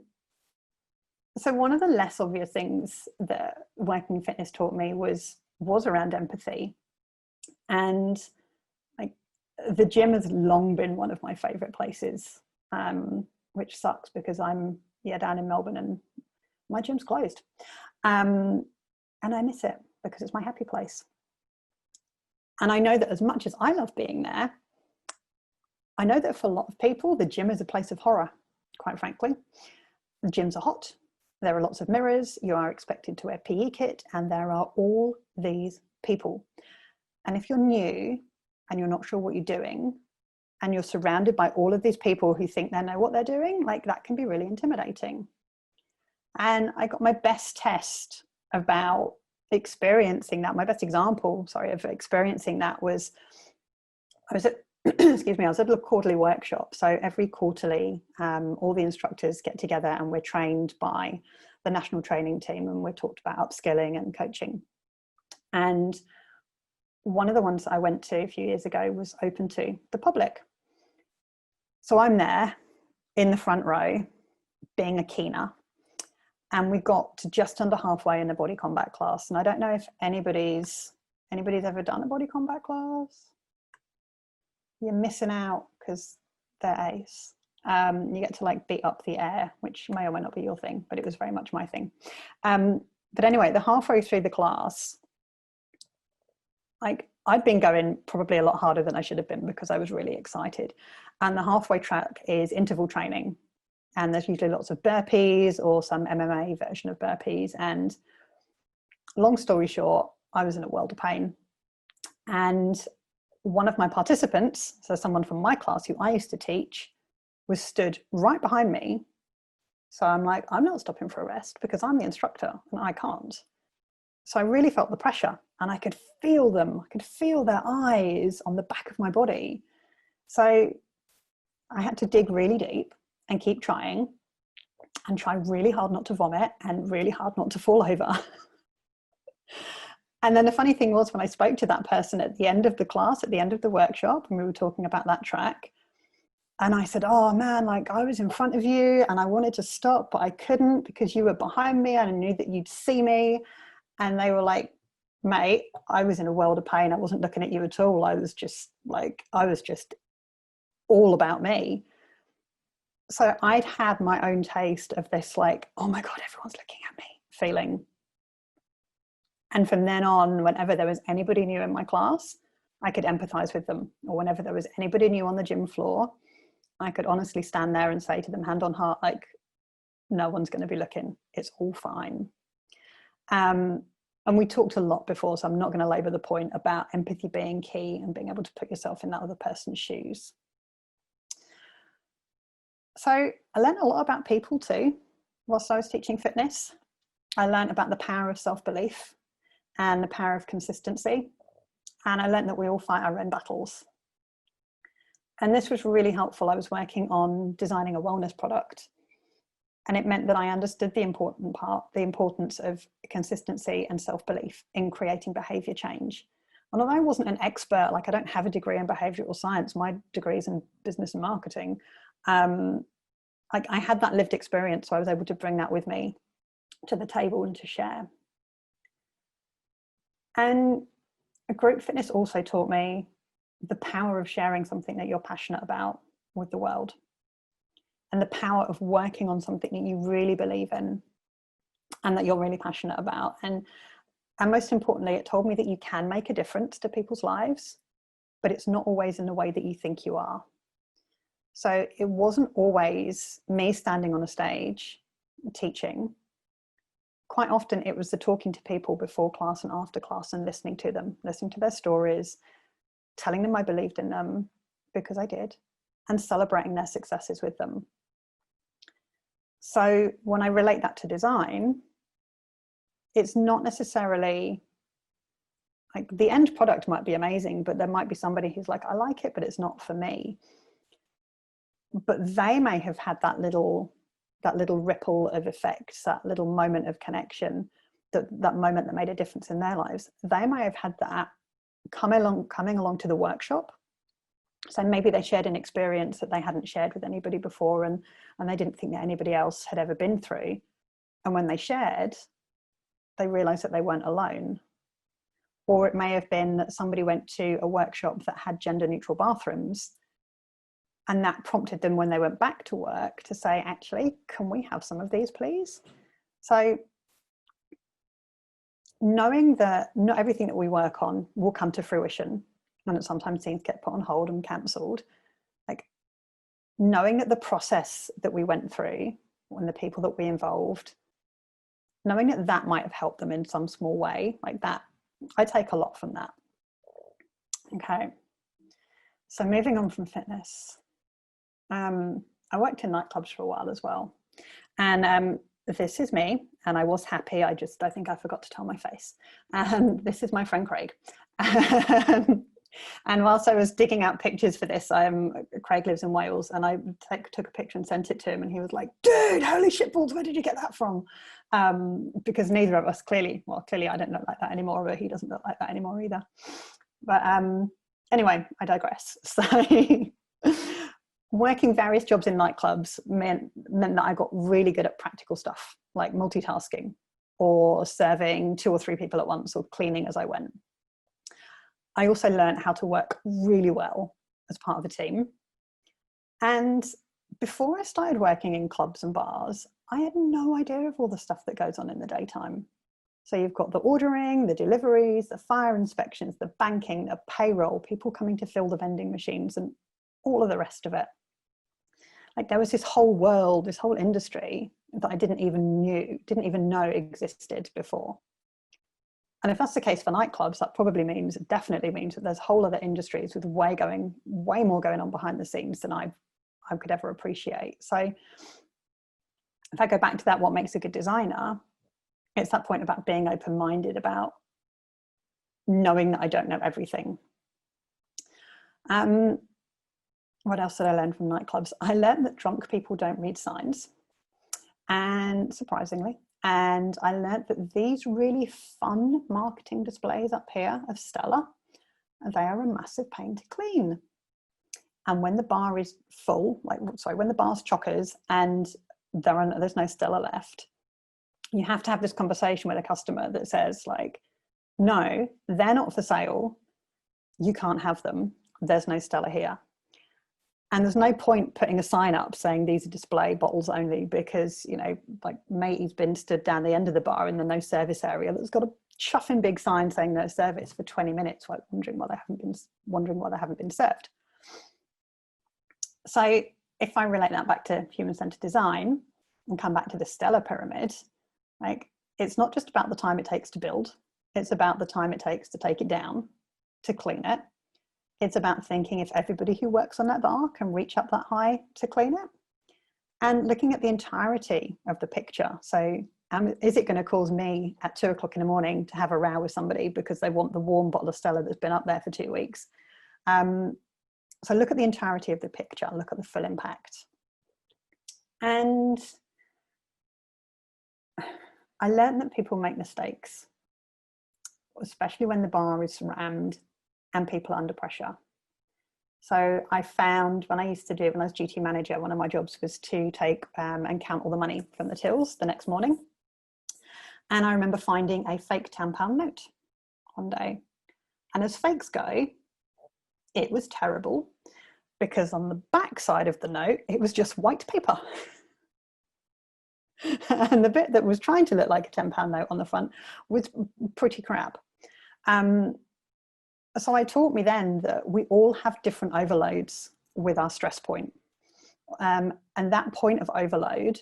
one of the less obvious things that working in fitness taught me was around empathy. And like the gym has long been one of my favorite places, which sucks because I'm down in Melbourne and my gym's closed. And I miss it because it's my happy place. And I know that as much as I love being there, I know that for a lot of people, the gym is a place of horror, quite frankly. The gyms are hot. There are lots of mirrors. You are expected to wear PE kit, and there are all these people. And if you're new and you're not sure what you're doing, and you're surrounded by all of these people who think they know what they're doing, like that can be really intimidating. And I got my best test about experiencing that. My best example, sorry, of experiencing that was, I was at, excuse me, I was at a quarterly workshop. So every quarterly, all the instructors get together and we're trained by the national training team, and we're talked about upskilling and coaching. And one of the ones that I went to a few years ago was open to the public. So I'm there in the front row being a keener, and we got to just under halfway in the body combat class. And I don't know if anybody's ever done a body combat class. You're missing out because they're ace. You get to like beat up the air, which may or may not be your thing, but it was very much my thing. But anyway, the halfway through the class, like I'd been going probably a lot harder than I should have been because I was really excited. And the halfway track is interval training. And there's usually lots of burpees or some MMA version of burpees. And long story short, I was in a world of pain. And one of my participants, so someone from my class who I used to teach, was stood right behind me. So I'm like, I'm not stopping for a rest because I'm the instructor and I can't. So I really felt the pressure, and I could feel them. I could feel their eyes on the back of my body. So I had to dig really deep and keep trying and try really hard not to vomit and really hard not to fall over. And then the funny thing was, when I spoke to that person at the end of the class, at the end of the workshop, and we were talking about that track, and I said, oh man, like I was in front of you and I wanted to stop, but I couldn't because you were behind me and I knew that you'd see me. And they were like, mate, I was in a world of pain. I wasn't looking at you at all. I was just all about me. So I'd had my own taste of this, like, oh my God, everyone's looking at me feeling. And from then on, whenever there was anybody new in my class, I could empathize with them. Or whenever there was anybody new on the gym floor, I could honestly stand there and say to them, hand on heart, like, no one's going to be looking. It's all fine. And we talked a lot before, so I'm not going to labor the point about empathy being key and being able to put yourself in that other person's shoes. So I learned a lot about people too, whilst I was teaching fitness. I learned about the power of self-belief and the power of consistency. And I learned that we all fight our own battles. And this was really helpful. I was working on designing a wellness product. And it meant that I understood the importance of consistency and self-belief in creating behavior change. And although I wasn't an expert, like I don't have a degree in behavioral science, my degree is in business and marketing. Like I had that lived experience, so I was able to bring that with me to the table and to share. And group fitness also taught me the power of sharing something that you're passionate about with the world, and the power of working on something that you really believe in and that you're really passionate about. And most importantly, it told me that you can make a difference to people's lives, but it's not always in the way that you think you are. So it wasn't always me standing on a stage teaching. Quite often it was the talking to people before class and after class and listening to them, listening to their stories, telling them I believed in them, because I did, and celebrating their successes with them. So when I relate that to design, it's not necessarily like the end product might be amazing, but there might be somebody who's like, I like it, but it's not for me. But they may have had that little ripple of effects, that little moment of connection, that moment that made a difference in their lives. They may have had that coming along to the workshop. So maybe they shared an experience that they hadn't shared with anybody before, and they didn't think that anybody else had ever been through. And when they shared, they realized that they weren't alone. Or it may have been that somebody went to a workshop that had gender neutral bathrooms, and that prompted them when they went back to work to say, actually, can we have some of these, please? So knowing that not everything that we work on will come to fruition, and that sometimes things get put on hold and cancelled, like knowing that the process that we went through and the people that we involved, knowing that that might have helped them in some small way, like that, I take a lot from that. Okay. So moving on from fitness, I worked in nightclubs for a while as well. And this is me, and I was happy. I think I forgot to tell my face. This is my friend Craig. And whilst I was digging out pictures for this, Craig lives in Wales, and I took a picture and sent it to him, and he was like, dude, holy shit balls, where did you get that from? Because neither of us clearly I don't look like that anymore, but he doesn't look like that anymore either. But anyway, I digress. So working various jobs in nightclubs meant that I got really good at practical stuff, like multitasking or serving 2 or 3 people at once or cleaning as I went. I also learned how to work really well as part of a team. And before I started working in clubs and bars, I had no idea of all the stuff that goes on in the daytime. So you've got the ordering, the deliveries, the fire inspections, the banking, the payroll, people coming to fill the vending machines, and all of the rest of it. Like, there was this whole world, this whole industry that I didn't even know existed before. And if that's the case for nightclubs, that definitely means that there's whole other industries with way more going on behind the scenes than I could ever appreciate. So if I go back to that, what makes a good designer, it's that point about being open-minded, about knowing that I don't know everything. What else did I learn from nightclubs? I learned that drunk people don't read signs, and surprisingly. And I learned that these really fun marketing displays up here of Stella, they are a massive pain to clean. And when the bar is full, when the bar's chockers and there's no Stella left, you have to have this conversation with a customer that says, like, no, they're not for sale. You can't have them. There's no Stella here. And there's no point putting a sign up saying these are display bottles only, because, like, matey's been stood down the end of the bar in the no service area that's got a chuffing big sign saying no service for 20 minutes, like wondering why they haven't been served. So if I relate that back to human-centered design and come back to the Stella pyramid, like, it's not just about the time it takes to build, it's about the time it takes to take it down, to clean it. It's about thinking if everybody who works on that bar can reach up that high to clean it, and looking at the entirety of the picture. So is it going to cause me at 2 o'clock in the morning to have a row with somebody because they want the warm bottle of Stella that's been up there for 2 weeks? So look at the entirety of the picture, look at the full impact. And I learned that people make mistakes, especially when the bar is rammed and people are under pressure. So I found when I was duty manager, one of my jobs was to take and count all the money from the tills the next morning. And I remember finding a fake £10 note one day. And as fakes go, it was terrible, because on the back side of the note, it was just white paper. And the bit that was trying to look like a £10 note on the front was pretty crap. So it taught me then that we all have different overloads with our stress point. And that point of overload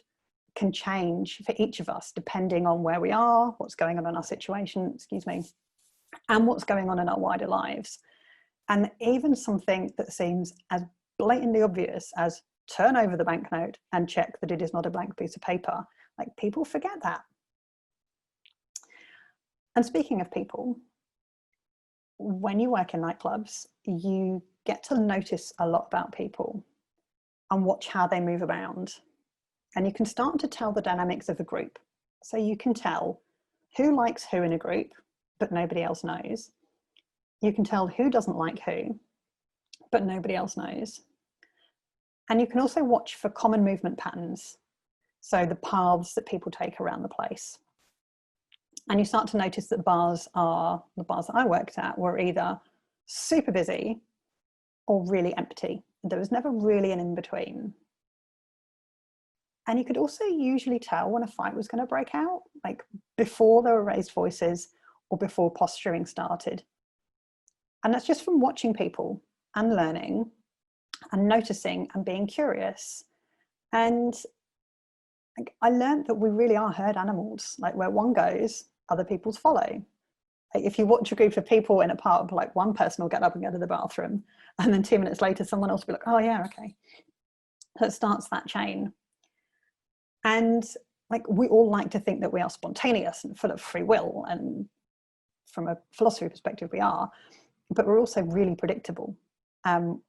can change for each of us depending on where we are, what's going on in our situation, and what's going on in our wider lives. And even something that seems as blatantly obvious as turn over the banknote and check that it is not a blank piece of paper, like, people forget that. And speaking of people, when you work in nightclubs, you get to notice a lot about people and watch how they move around. And you can start to tell the dynamics of a group. So you can tell who likes who in a group, but nobody else knows. You can tell who doesn't like who, but nobody else knows. And you can also watch for common movement patterns. So the paths that people take around the place. And you start to notice that the bars that I worked at were either super busy or really empty. There was never really an in-between. And you could also usually tell when a fight was going to break out, like before there were raised voices or before posturing started. And that's just from watching people and learning and noticing and being curious. And I learned that we really are herd animals. Like, where one goes, other people's follow. if you watch a group of people in a pub, like one person will get up and go to the bathroom, and then 2 minutes later someone else will be like, oh yeah, okay. So it starts that chain. And like, we all like to think that we are spontaneous and full of free will, and from a philosophy perspective we are, but we're also really predictable.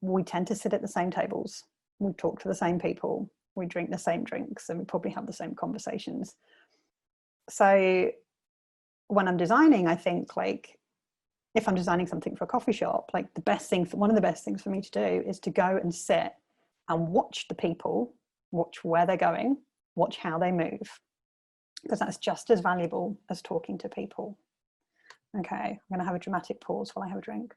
We tend to sit at the same tables, we talk to the same people, we drink the same drinks, and we probably have the same conversations. So when I'm designing, I think, like, if I'm designing something for a coffee shop, like one of the best things for me to do is to go and sit and watch the people, watch where they're going, watch how they move, because that's just as valuable as talking to people. Okay, I'm going to have a dramatic pause while I have a drink.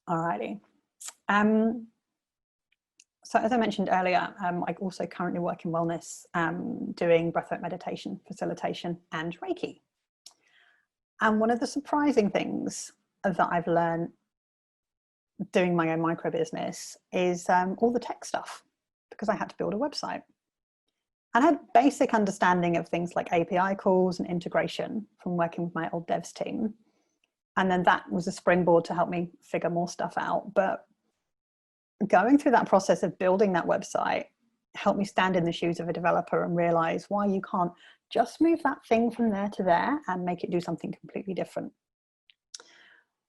Alrighty. So as I mentioned earlier, I also currently work in wellness, doing breathwork meditation, facilitation, and Reiki. And one of the surprising things that I've learned doing my own micro business is all the tech stuff, because I had to build a website. And I had basic understanding of things like API calls and integration from working with my old devs team. And then that was a springboard to help me figure more stuff out. But going through that process of building that website helped me stand in the shoes of a developer and realize why you can't just move that thing from there to there and make it do something completely different.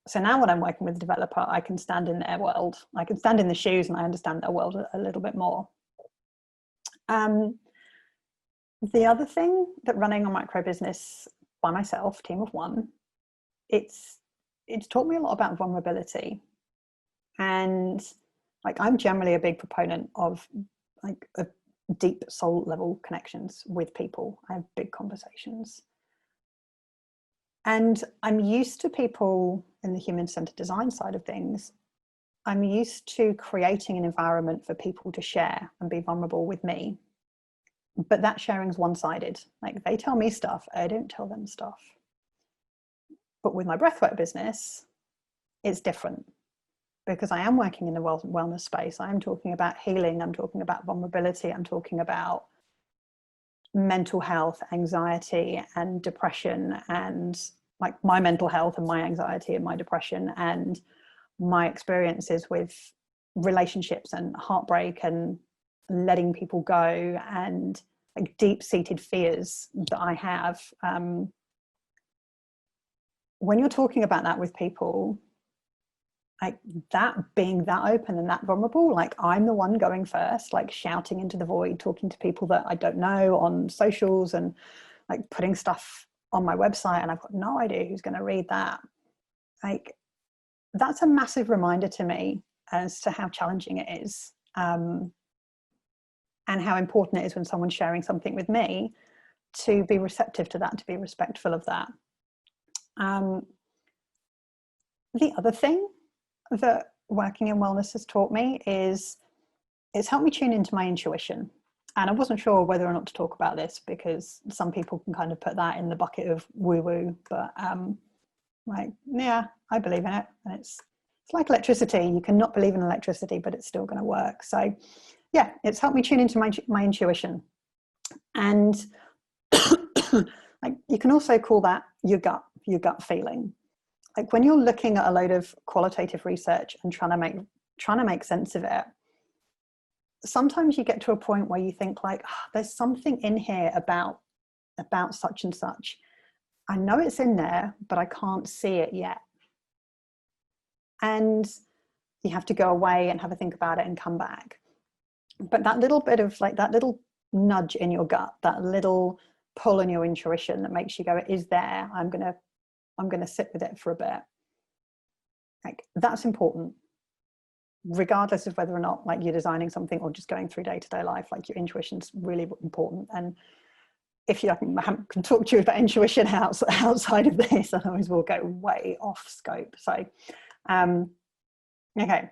So now when I'm working with a developer, I can stand in their world. I can stand in the shoes and I understand their world a little bit more. The other thing that running a micro business by myself, team of one, it's taught me a lot about vulnerability. And like, I'm generally a big proponent of like a deep soul level connections with people. I have big conversations. And I'm used to people in the human-centered design side of things. I'm used to creating an environment for people to share and be vulnerable with me. But that sharing's one-sided. Like, they tell me stuff, I don't tell them stuff. But with my breathwork business, it's different, because I am working in the wellness space. I am talking about healing, I'm talking about vulnerability, I'm talking about mental health, anxiety and depression, and like my mental health and my anxiety and my depression, and my experiences with relationships and heartbreak and letting people go, and like deep-seated fears that I have. When you're talking about that with people, like that, being that open and that vulnerable, like I'm the one going first, like shouting into the void, talking to people that I don't know on socials, and like putting stuff on my website, and I've got no idea who's going to read that. Like, that's a massive reminder to me as to how challenging it is, and how important it is when someone's sharing something with me to be receptive to that, to be respectful of that. The other thing that working in wellness has taught me is it's helped me tune into my intuition. And I wasn't sure whether or not to talk about this, because some people can kind of put that in the bucket of woo-woo, but like, yeah, I believe in it. And it's like electricity. You cannot believe in electricity, but it's still going to work. So yeah, it's helped me tune into my intuition. And like, you can also call that your gut feeling. Like, when you're looking at a load of qualitative research and trying to make sense of it, sometimes you get to a point where you think like, oh, there's something in here about such and such. I know it's in there, but I can't see it yet. And you have to go away and have a think about it and come back. But that little bit of like, that little nudge in your gut, that little pull in your intuition that makes you go, it is there, I'm gonna sit with it for a bit. Like, that's important, regardless of whether or not like you're designing something or just going through day-to-day life. Like, your intuition's really important. And if you can talk to you about intuition outside of this, otherwise we'll go way off scope. So okay,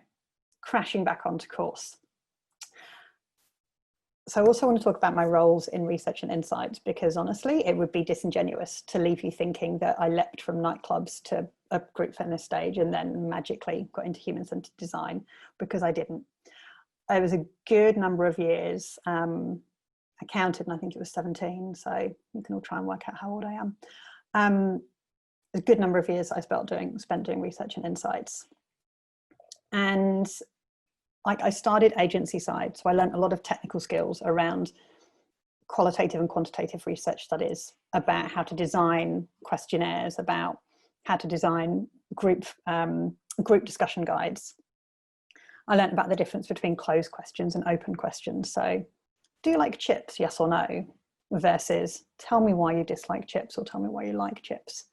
crashing back onto course. So I also want to talk about my roles in research and insights, because honestly, it would be disingenuous to leave you thinking that I leapt from nightclubs to a group fitness stage and then magically got into human-centered design, because I didn't. It was a good number of years, and I counted and I think it was 17. So you can all try and work out how old I am. A good number of years I spent doing research and insights. And I started agency side. So I learned a lot of technical skills around qualitative and quantitative research studies, about how to design questionnaires, about how to design group discussion guides. I learned about the difference between closed questions and open questions. So, do you like chips, yes or no? Versus, tell me why you dislike chips, or tell me why you like chips.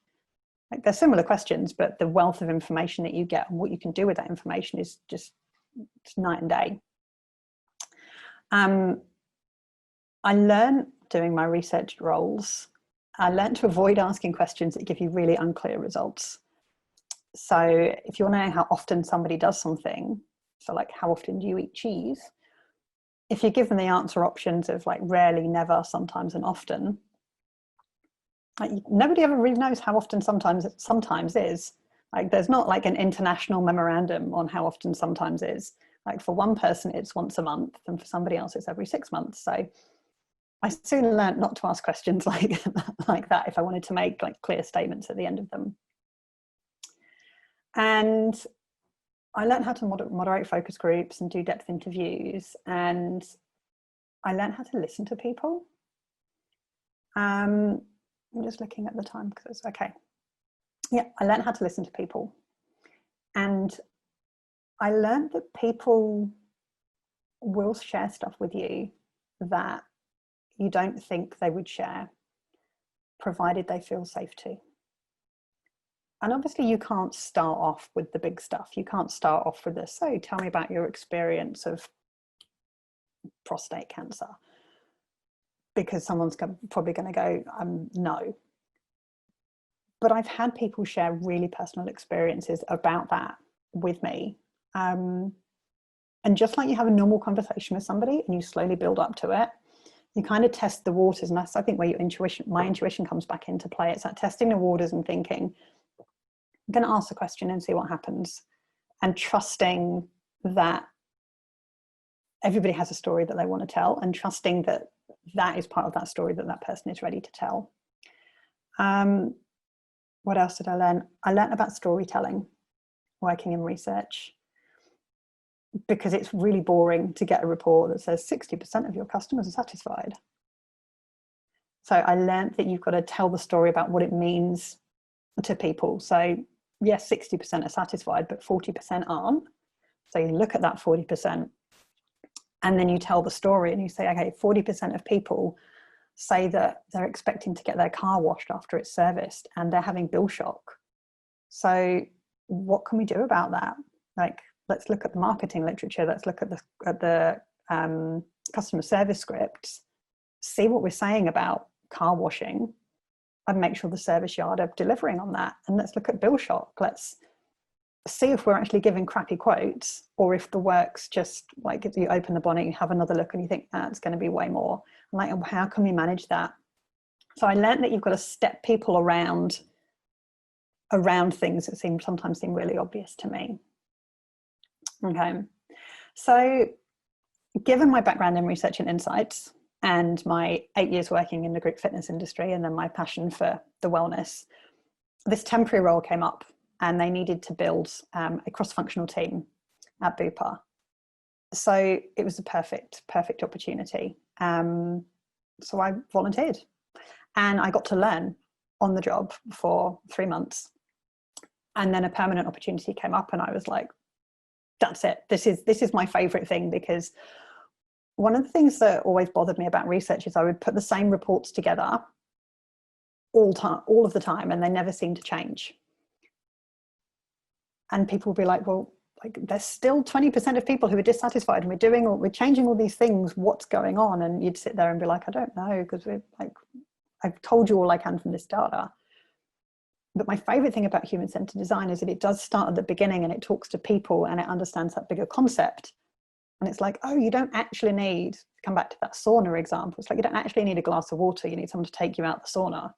Like, they're similar questions, but the wealth of information that you get and what you can do with that information is just night and day. I learned doing my research roles, I learned to avoid asking questions that give you really unclear results. So if you want to know how often somebody does something, so like, how often do you eat cheese? If you give them the answer options of like rarely, never, sometimes, and often, like, nobody ever really knows how often sometimes is. Like, there's not like an international memorandum on how often sometimes is. Like, for one person it's once a month, and for somebody else it's every 6 months. So I soon learned not to ask questions like that if I wanted to make like clear statements at the end of them. And I learned how to moderate focus groups and do depth interviews, and I learned how to listen to people. I'm just looking at the time because it's okay. Yeah, I learned how to listen to people, and I learned that people will share stuff with you that you don't think they would share, provided they feel safe to. And obviously you can't start off with the big stuff. You can't start off with this, so tell me about your experience of prostate cancer, because someone's probably going to go, no. But I've had people share really personal experiences about that with me. And just like you have a normal conversation with somebody and you slowly build up to it, you kind of test the waters. And that's, I think, where my intuition comes back into play. It's that testing the waters and thinking, I'm going to ask the question and see what happens, and trusting that everybody has a story that they want to tell, and trusting that that is part of that story that person is ready to tell. What else did I learn? I learned about storytelling working in research, because it's really boring to get a report that says 60% of your customers are satisfied. So I learned that you've got to tell the story about what it means to people. So yes, 60% are satisfied, but 40% aren't. So you look at that 40% and then you tell the story and you say, okay, 40% of people say that they're expecting to get their car washed after it's serviced and they're having bill shock. So what can we do about that? Like, let's look at the marketing literature. Let's look at the customer service scripts, see what we're saying about car washing, and make sure the service yard are delivering on that. And let's look at bill shock. Let's see if we're actually giving crappy quotes, or if the work's just like, if you open the bonnet, you have another look and you think that's going to be way more. I'm like, how can we manage that? So I learned that you've got to step people around things that sometimes seem really obvious to me. Okay, so given my background in research and insights and my 8 years working in the group fitness industry, and then my passion for the wellness, this temporary role came up and they needed to build a cross-functional team at Bupa. So it was a perfect opportunity. So I volunteered and I got to learn on the job for 3 months. And then a permanent opportunity came up and I was like, that's it. This is my favorite thing, because one of the things that always bothered me about research is I would put the same reports together all of the time, and they never seemed to change. And people would be like, well, like, there's still 20% of people who are dissatisfied, and we're changing all these things. What's going on? And you'd sit there and be like, I don't know, because I've told you all I can from this data. But my favorite thing about human-centered design is that it does start at the beginning and it talks to people and it understands that bigger concept. And it's like, oh, you don't actually need, come back to that sauna example, it's like, you don't actually need a glass of water, you need someone to take you out the sauna.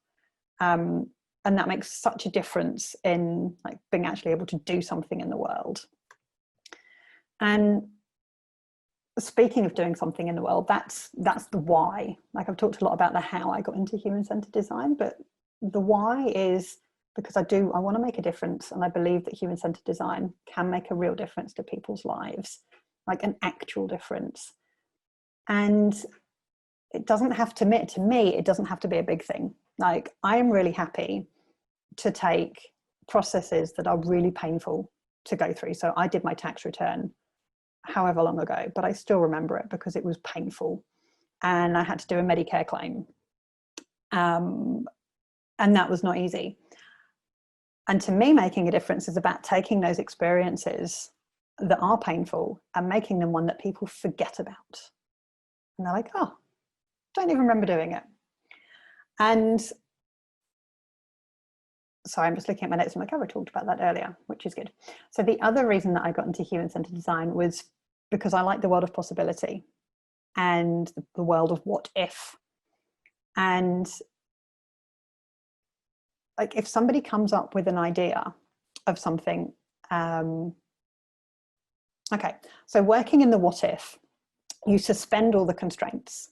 And that makes such a difference in like being actually able to do something in the world. And speaking of doing something in the world, that's the why. Like, I've talked a lot about the how I got into human-centered design, but the why is because I want to make a difference, and I believe that human-centered design can make a real difference to people's lives, like an actual difference. And it doesn't have to, to me, it doesn't have to be a big thing. Like, I'm really happy to take processes that are really painful to go through. So I did my tax return however long ago, but I still remember it because it was painful, and I had to do a Medicare claim, and that was not easy. And to me, making a difference is about taking those experiences that are painful and making them one that people forget about, and they're like, oh, don't even remember doing it. And so I'm just looking at my notes, and like, oh, I talked about that earlier, which is good. So the other reason that I got into human-centered design was because I like the world of possibility and the world of what if. And like, if somebody comes up with an idea of something, okay, so working in the what if, you suspend all the constraints,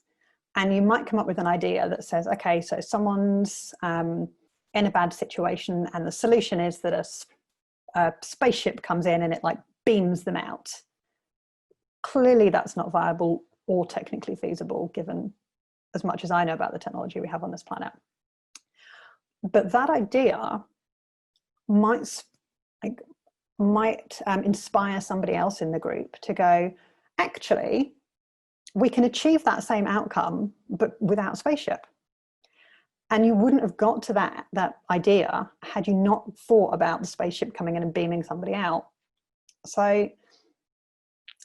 and you might come up with an idea that says, okay, so someone's in a bad situation, and the solution is that a spaceship comes in and it like beams them out. Clearly that's not viable or technically feasible, given as much as I know about the technology we have on this planet. But that idea might inspire somebody else in the group to go, actually, we can achieve that same outcome, but without a spaceship. And you wouldn't have got to that idea had you not thought about the spaceship coming in and beaming somebody out. So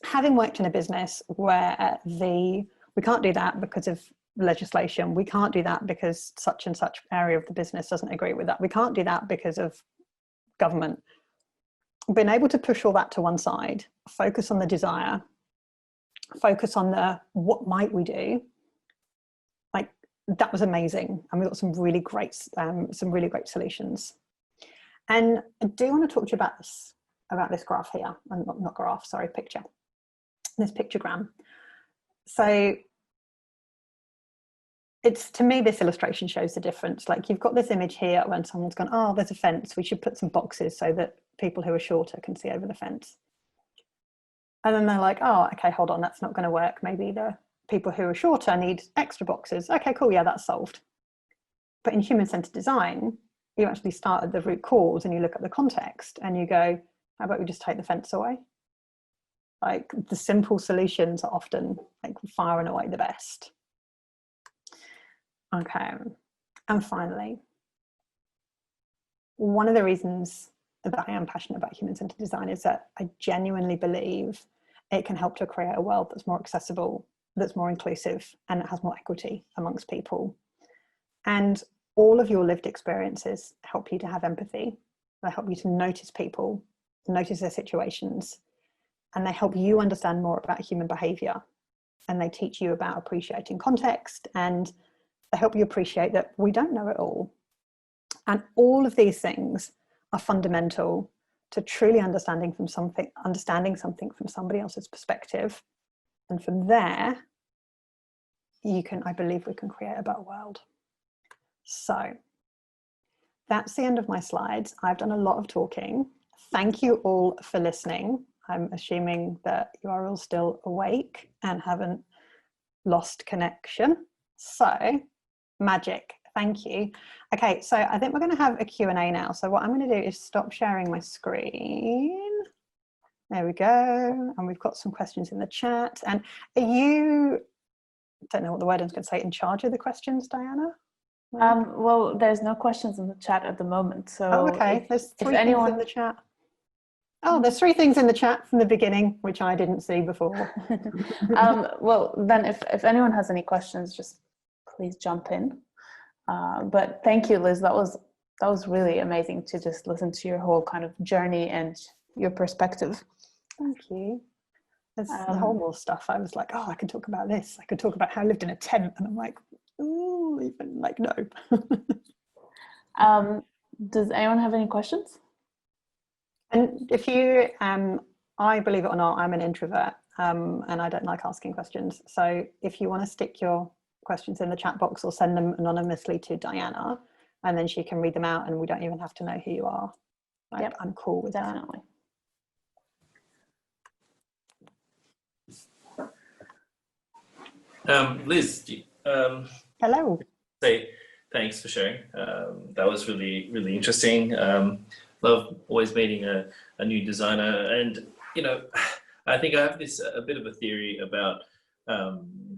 having worked in a business where we can't do that because of legislation, we can't do that because such and such area of the business doesn't agree with that, we can't do that because of government, being able to push all that to one side, focus on the desire, focus on the what might we do, like, that was amazing. And we got some really great solutions. And I do want to talk to you about this graph here, and not graph, sorry, picture, this pictogram. So it's, to me, this illustration shows the difference. Like, you've got this image here when someone's gone, oh, there's a fence, we should put some boxes so that people who are shorter can see over the fence. And then they're like, oh, okay, hold on, that's not going to work. Maybe the people who are shorter need extra boxes. Okay, cool, yeah, that's solved. But in human-centered design, you actually start at the root cause and you look at the context and you go, how about we just take the fence away? Like, the simple solutions are often, like, far and away the best. Okay, and finally, one of the reasons that I am passionate about human-centered design is that I genuinely believe it can help to create a world that's more accessible, that's more inclusive, and that has more equity amongst people. And all of your lived experiences help you to have empathy. They help you to notice people, to notice their situations, and they help you understand more about human behavior. And they teach you about appreciating context, and they help you appreciate that we don't know it all. And all of these things are fundamental to truly understanding something from somebody else's perspective. And from there, I believe we can create a better world. So that's the end of my slides. I've done a lot of talking. Thank you all for listening. I'm assuming that you are all still awake and haven't lost connection. So, magic. Thank you. Okay, so I think we're going to have a Q&A now. So what I'm going to do is stop sharing my screen. There we go. And we've got some questions in the chat. And are you, I don't know what the word I was going to say, in charge of the questions, Diana? Well, there's no questions in the chat at the moment. So oh, okay. There's three things in the chat. Oh, there's 3 things in the chat from the beginning, which I didn't see before. Well, then if anyone has any questions, just please jump in. But thank you, Liz. That was really amazing to just listen to your whole kind of journey and your perspective. Thank you. There's the whole more stuff. I was like, oh, I could talk about this. I could talk about how I lived in a tent. And I'm like, oh, even like, no. Does anyone have any questions? And if you, I believe it or not, I'm an introvert. and I don't like asking questions. So if you want to stick your questions in the chat box or send them anonymously to Diana, and then she can read them out and we don't even have to know who you are. Yep. I'm cool with Definitely. Liz, hello. say thanks for sharing. That was really, really interesting. Love always meeting a new designer, and I think I have a bit of a theory about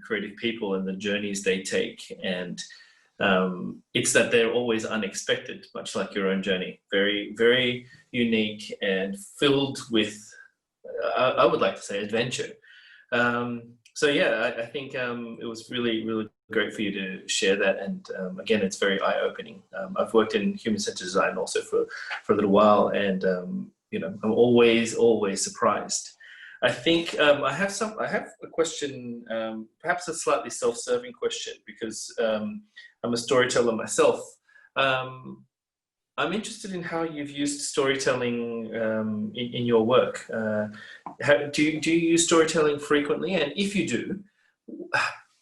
creative people and the journeys they take, and it's that they're always unexpected, much like your own journey. Very, very unique and filled with, I would like to say, adventure. So yeah, I think it was really, really great for you to share that. And again, it's very eye-opening. I've worked in human-centered design also for a little while, and I'm always surprised. I think I have a question, perhaps a slightly self-serving question, because I'm a storyteller myself. I'm interested in how you've used storytelling in your work. Do you use storytelling frequently? And if you do,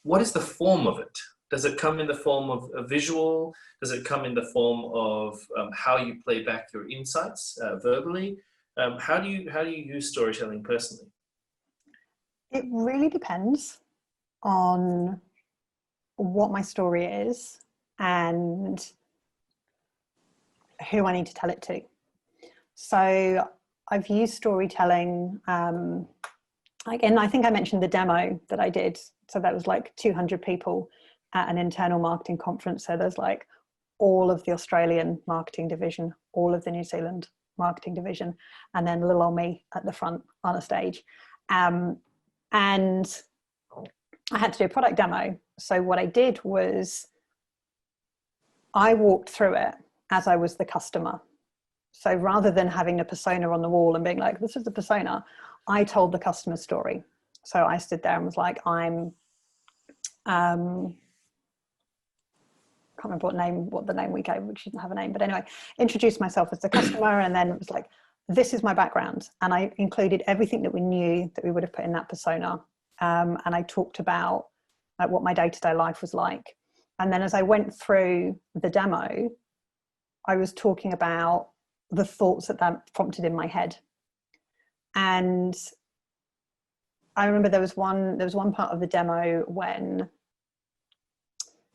what is the form of it? Does it come in the form of a visual? Does it come in the form of how you play back your insights verbally? How do you use storytelling personally? It really depends on what my story is and who I need to tell it to. So I've used storytelling, and I think I mentioned the demo that I did. So that was like 200 people at an internal marketing conference. So there's like all of the Australian marketing division, all of the New Zealand marketing division, and then little old me at the front on a stage. And I had to do a product demo. So what I did was I walked through it as I was the customer. So rather than having a persona on the wall and being like, this is the persona, I told the customer story. So I stood there and was like, can't remember what the name we gave, which didn't have a name, but anyway, introduced myself as the customer, and then it was like, this is my background. And I included everything that we knew that we would have put in that persona. And I talked about what my day-to-day life was like. And then as I went through the demo, I was talking about the thoughts that prompted in my head. And I remember there was one part of the demo when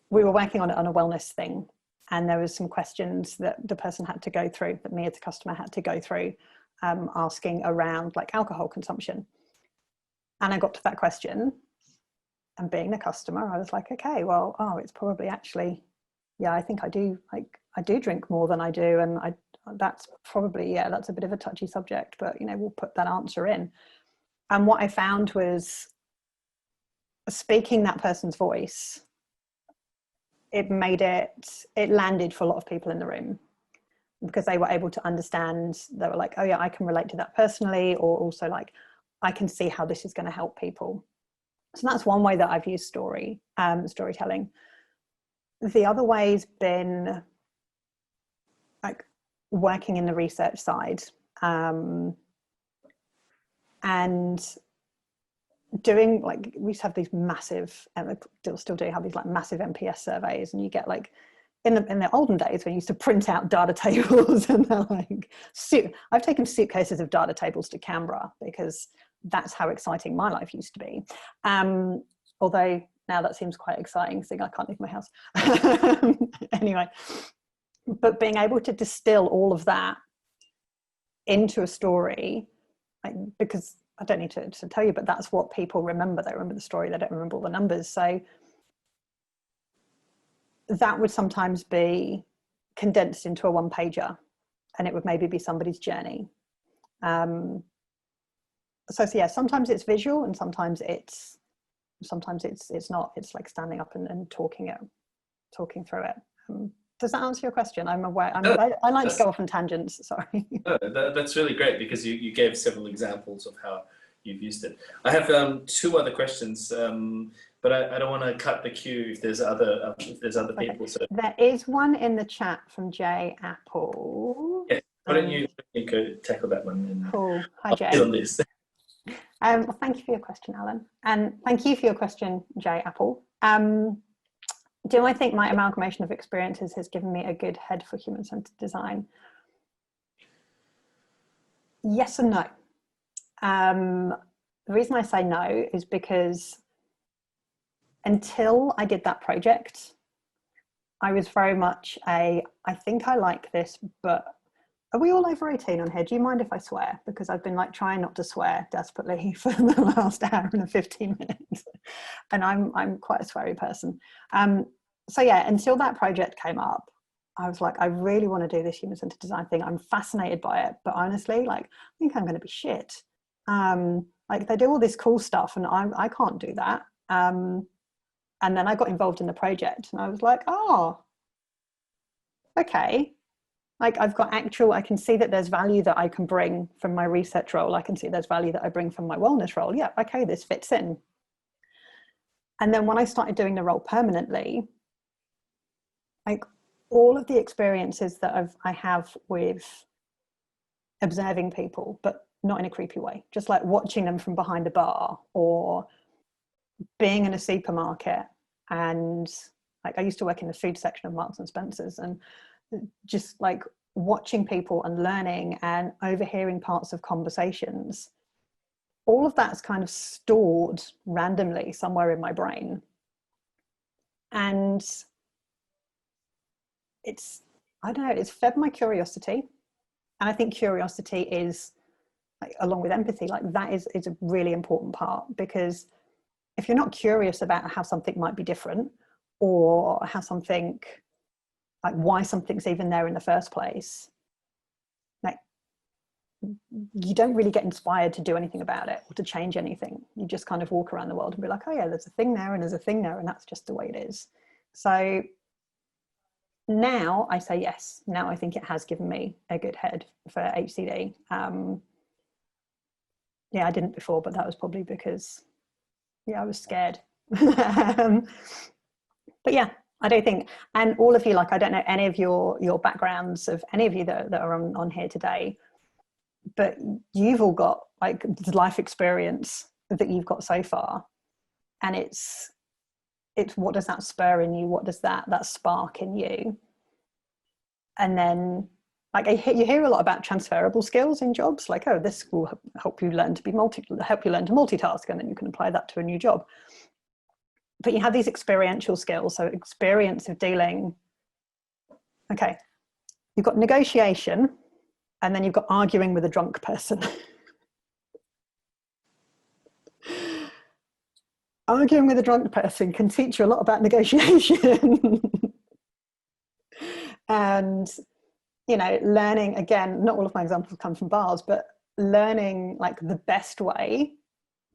we were working on it on a wellness thing, and there was some questions that the person had to go through, that me as a customer had to go through, asking around like alcohol consumption. And I got to that question, and being the customer, I was like, okay, well, it's probably actually, yeah, I think I do drink more than I do, and that's probably, yeah, that's a bit of a touchy subject, but we'll put that answer in. And what I found was speaking that person's voice, it landed for a lot of people in the room, because they were able to understand. They were like, oh yeah, I can relate to that personally, or also like, I can see how this is going to help people. So that's one way that I've used storytelling. The other way's been like working in the research side, and doing, like, we used to have these massive, and still do have these like massive MPS surveys, and you get like, in the olden days when you used to print out data tables, and they're like, I've taken suitcases of data tables to Canberra because that's how exciting my life used to be. Although now that seems quite exciting, seeing I can't leave my house. Anyway, but being able to distill all of that into a story, because I don't need to tell you, but that's what people remember. They remember the story, they don't remember all the numbers. So that would sometimes be condensed into a one-pager, and it would maybe be somebody's journey. So yeah, sometimes it's visual, and sometimes it's not. It's like standing up and talking through it. Does that answer your question? I'm aware. I like to go off on tangents. Sorry. No, that's really great, because you gave several examples of how you've used it. I have two other questions, but I don't want to cut the queue if there's other Okay. people. So there is one in the chat from Jay Apple. yeah, why don't you go tackle that one? And cool. Hi, I'll Jay. get on this. Well, thank you for your question, Alan. And thank you for your question, J Apple. Do I think my amalgamation of experiences has given me a good head for human-centered design? Yes and no. The reason I say no is because until I did that project, I was very much I think I like this, but are we all over 18 on here? Do you mind if I swear? Because I've been like trying not to swear desperately for the last hour and 15 minutes. And I'm quite a sweary person. So yeah, until that project came up, I was like, I really want to do this human-centered design thing. I'm fascinated by it, but honestly, like, I think I'm going to be shit. Like they do all this cool stuff and I can't do that. And then I got involved in the project and I was like, oh, okay. Like I've got I can see that there's value that I can bring from my research role. I can see there's value that I bring from my wellness role. Yeah, okay, this fits in. And then when I started doing the role permanently, like all of the experiences that I have with observing people, but not in a creepy way, just like watching them from behind a bar or being in a supermarket. And like I used to work in the food section of Marks and Spencer's, and just like watching people and learning and overhearing parts of conversations, all of that's kind of stored randomly somewhere in my brain. And it's, I don't know, it's fed my curiosity. And I think curiosity is, like, along with empathy, like that is a really important part, because if you're not curious about how something might be different, or how something, like why something's even there in the first place, like you don't really get inspired to do anything about it or to change anything. You just kind of walk around the world and be like, oh yeah, there's a thing there and there's a thing there, and that's just the way it is. So now I say yes. Now I think it has given me a good head for HCD. Yeah, I didn't before, but that was probably because, yeah, I was scared. But yeah, I don't think, and all of you, like, I don't know any of your backgrounds of any of you that are on here today, but you've all got like life experience that you've got so far. And it's what does that spur in you? What does that spark in you? And then like you hear a lot about transferable skills in jobs, like, oh, this will help you learn to multitask, and then you can apply that to a new job. But you have these experiential skills, so experience of dealing. Okay, you've got negotiation, and then you've got arguing with a drunk person. Arguing with a drunk person can teach you a lot about negotiation. And, you know, learning, again, not all of my examples come from bars, but learning like the best way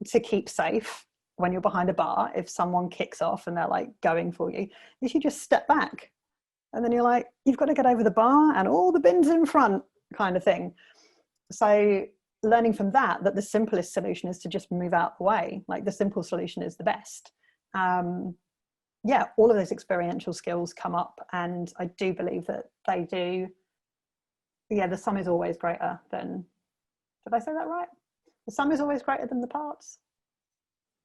to keep safe when you're behind a bar, if someone kicks off and they're like going for you, is you just step back. And then you're like, you've got to get over the bar and all the bins in front, kind of thing. So learning from that the simplest solution is to just move out the way. Like the simple solution is the best. Yeah, all of those experiential skills come up, and I do believe that they do. Yeah, the sum is always greater than, did I say that right? The sum is always greater than the parts.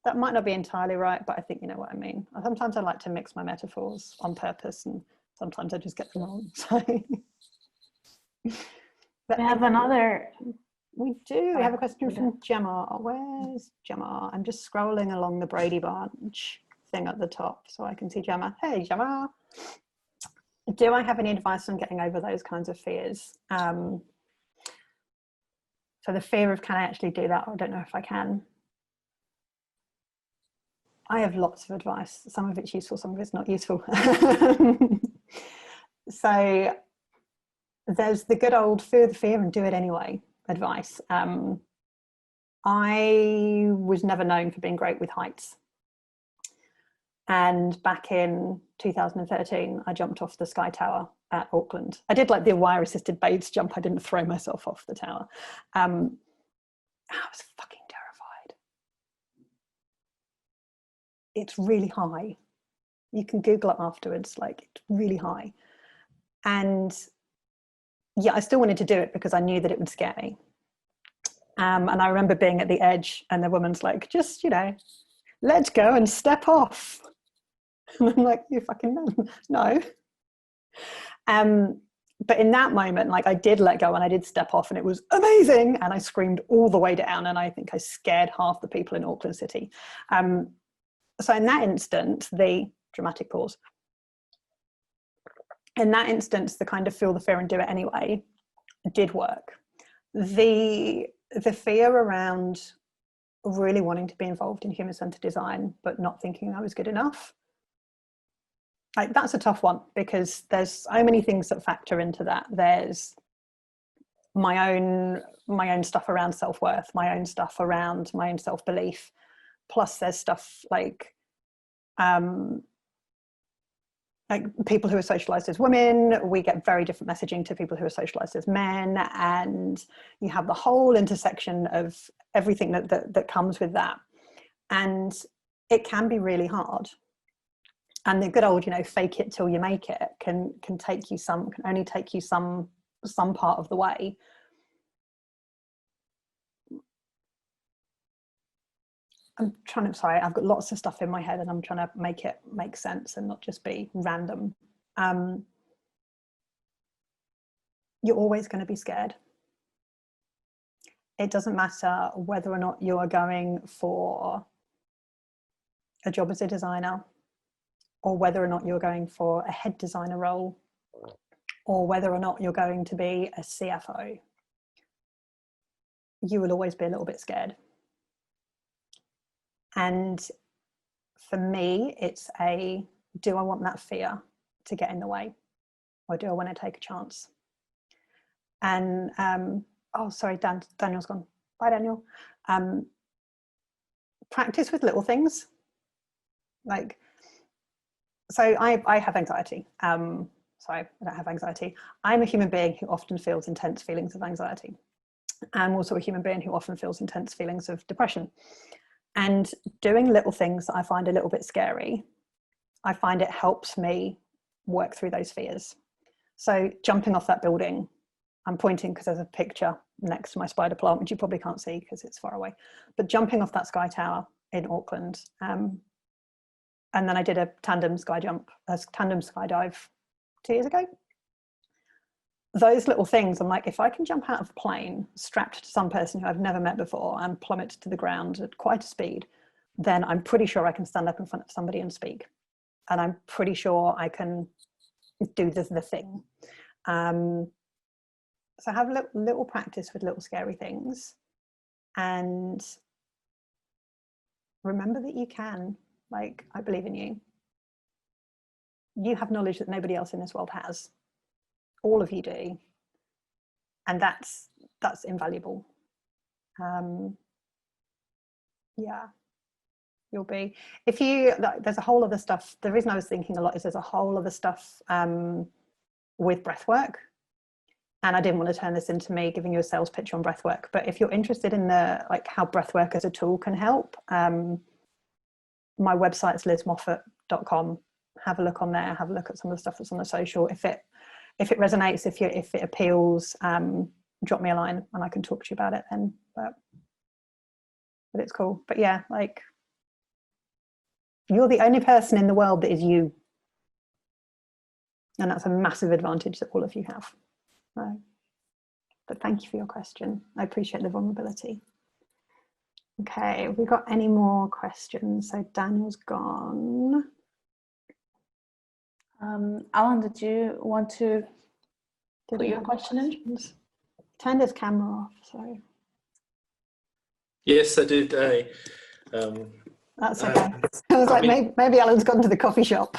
That might not be entirely right, but I think you know what I mean. Sometimes I like to mix my metaphors on purpose, and sometimes I just get them wrong. So we have another. We do. We have a question from Gemma. Where's Gemma? I'm just scrolling along the Brady Bunch thing at the top so I can see Gemma. Hey, Gemma. Do I have any advice on getting over those kinds of fears? So the fear of, can I actually do that? I don't know if I can. I have lots of advice. Some of it's useful, some of it's not useful. So there's the good old fear the fear and do it anyway advice. I was never known for being great with heights. And back in 2013, I jumped off the Sky Tower at Auckland. I did like the wire assisted base jump. I didn't throw myself off the tower. I was fucking terrified. It's really high. You can Google it afterwards, like it's really high. And yeah, I still wanted to do it because I knew that it would scare me. And I remember being at the edge and the woman's like, just, you know, let go and step off. And I'm like, you fucking no. But in that moment, like, I did let go and I did step off, and it was amazing. And I screamed all the way down, and I think I scared half the people in Auckland City. So in that instance, the dramatic pause, in that instance, the kind of feel the fear and do it anyway did work. The fear around really wanting to be involved in human-centered design, but not thinking I was good enough, like, that's a tough one, because there's so many things that factor into that. There's my own stuff around self-worth, my own stuff around my own self-belief, plus there's stuff like people who are socialized as women, we get very different messaging to people who are socialized as men, and you have the whole intersection of everything that comes with that, and it can be really hard. And the good old, you know, fake it till you make it can only take you some part of the way. I've got lots of stuff in my head and I'm trying to make it make sense and not just be random. You're always going to be scared. It doesn't matter whether or not you are going for a job as a designer, or whether or not you're going for a head designer role, or whether or not you're going to be a CFO. You will always be a little bit scared. And for me, it's do I want that fear to get in the way, or do I want to take a chance? And oh, sorry, Daniel's gone. Bye, Daniel. Practice with little things. Like, so I have anxiety. Sorry, I don't have anxiety. I'm a human being who often feels intense feelings of anxiety. I'm also a human being who often feels intense feelings of depression. And doing little things that I find a little bit scary, I find it helps me work through those fears. So jumping off that building, I'm pointing because there's a picture next to my spider plant, which you probably can't see because it's far away, but jumping off that sky tower in Auckland, and then I did a tandem skydive 2 years ago. Those little things, I'm like, if I can jump out of a plane strapped to some person who I've never met before and plummet to the ground at quite a speed, then I'm pretty sure I can stand up in front of somebody and speak. And I'm pretty sure I can do the thing. So have little practice with little scary things. And remember that you can. Like, I believe in you. You have knowledge that nobody else in this world has. All of you do. And that's invaluable. Yeah, you'll be, there's a whole other stuff. The reason I was thinking a lot is there's a whole other stuff with breathwork. And I didn't want to turn this into me giving you a sales pitch on breathwork, but if you're interested in how breathwork as a tool can help, my website's lizmoffatt.com. Have a look on there, have a look at some of the stuff that's on the social. If it resonates, if it appeals, drop me a line and I can talk to you about it then. But it's cool. But yeah, like, you're the only person in the world that is you. And that's a massive advantage that all of you have. Right. But thank you for your question. I appreciate the vulnerability. Okay, have we got any more questions? So Daniel's gone. Alan, did you want to put your question in? Turned his camera off, sorry. Yes, I did. That's okay. I was like, maybe Alan's gone to the coffee shop.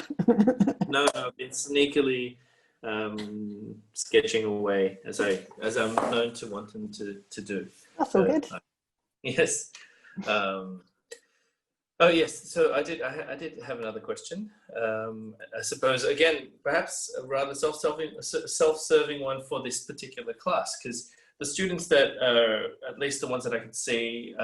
No, it's sneakily sketching away as I'm known to want him to do. That's all good. Yes. Oh yes. So I did have another question. I suppose again, perhaps a rather self-serving one for this particular class, because the students that are, at least the ones that I can see,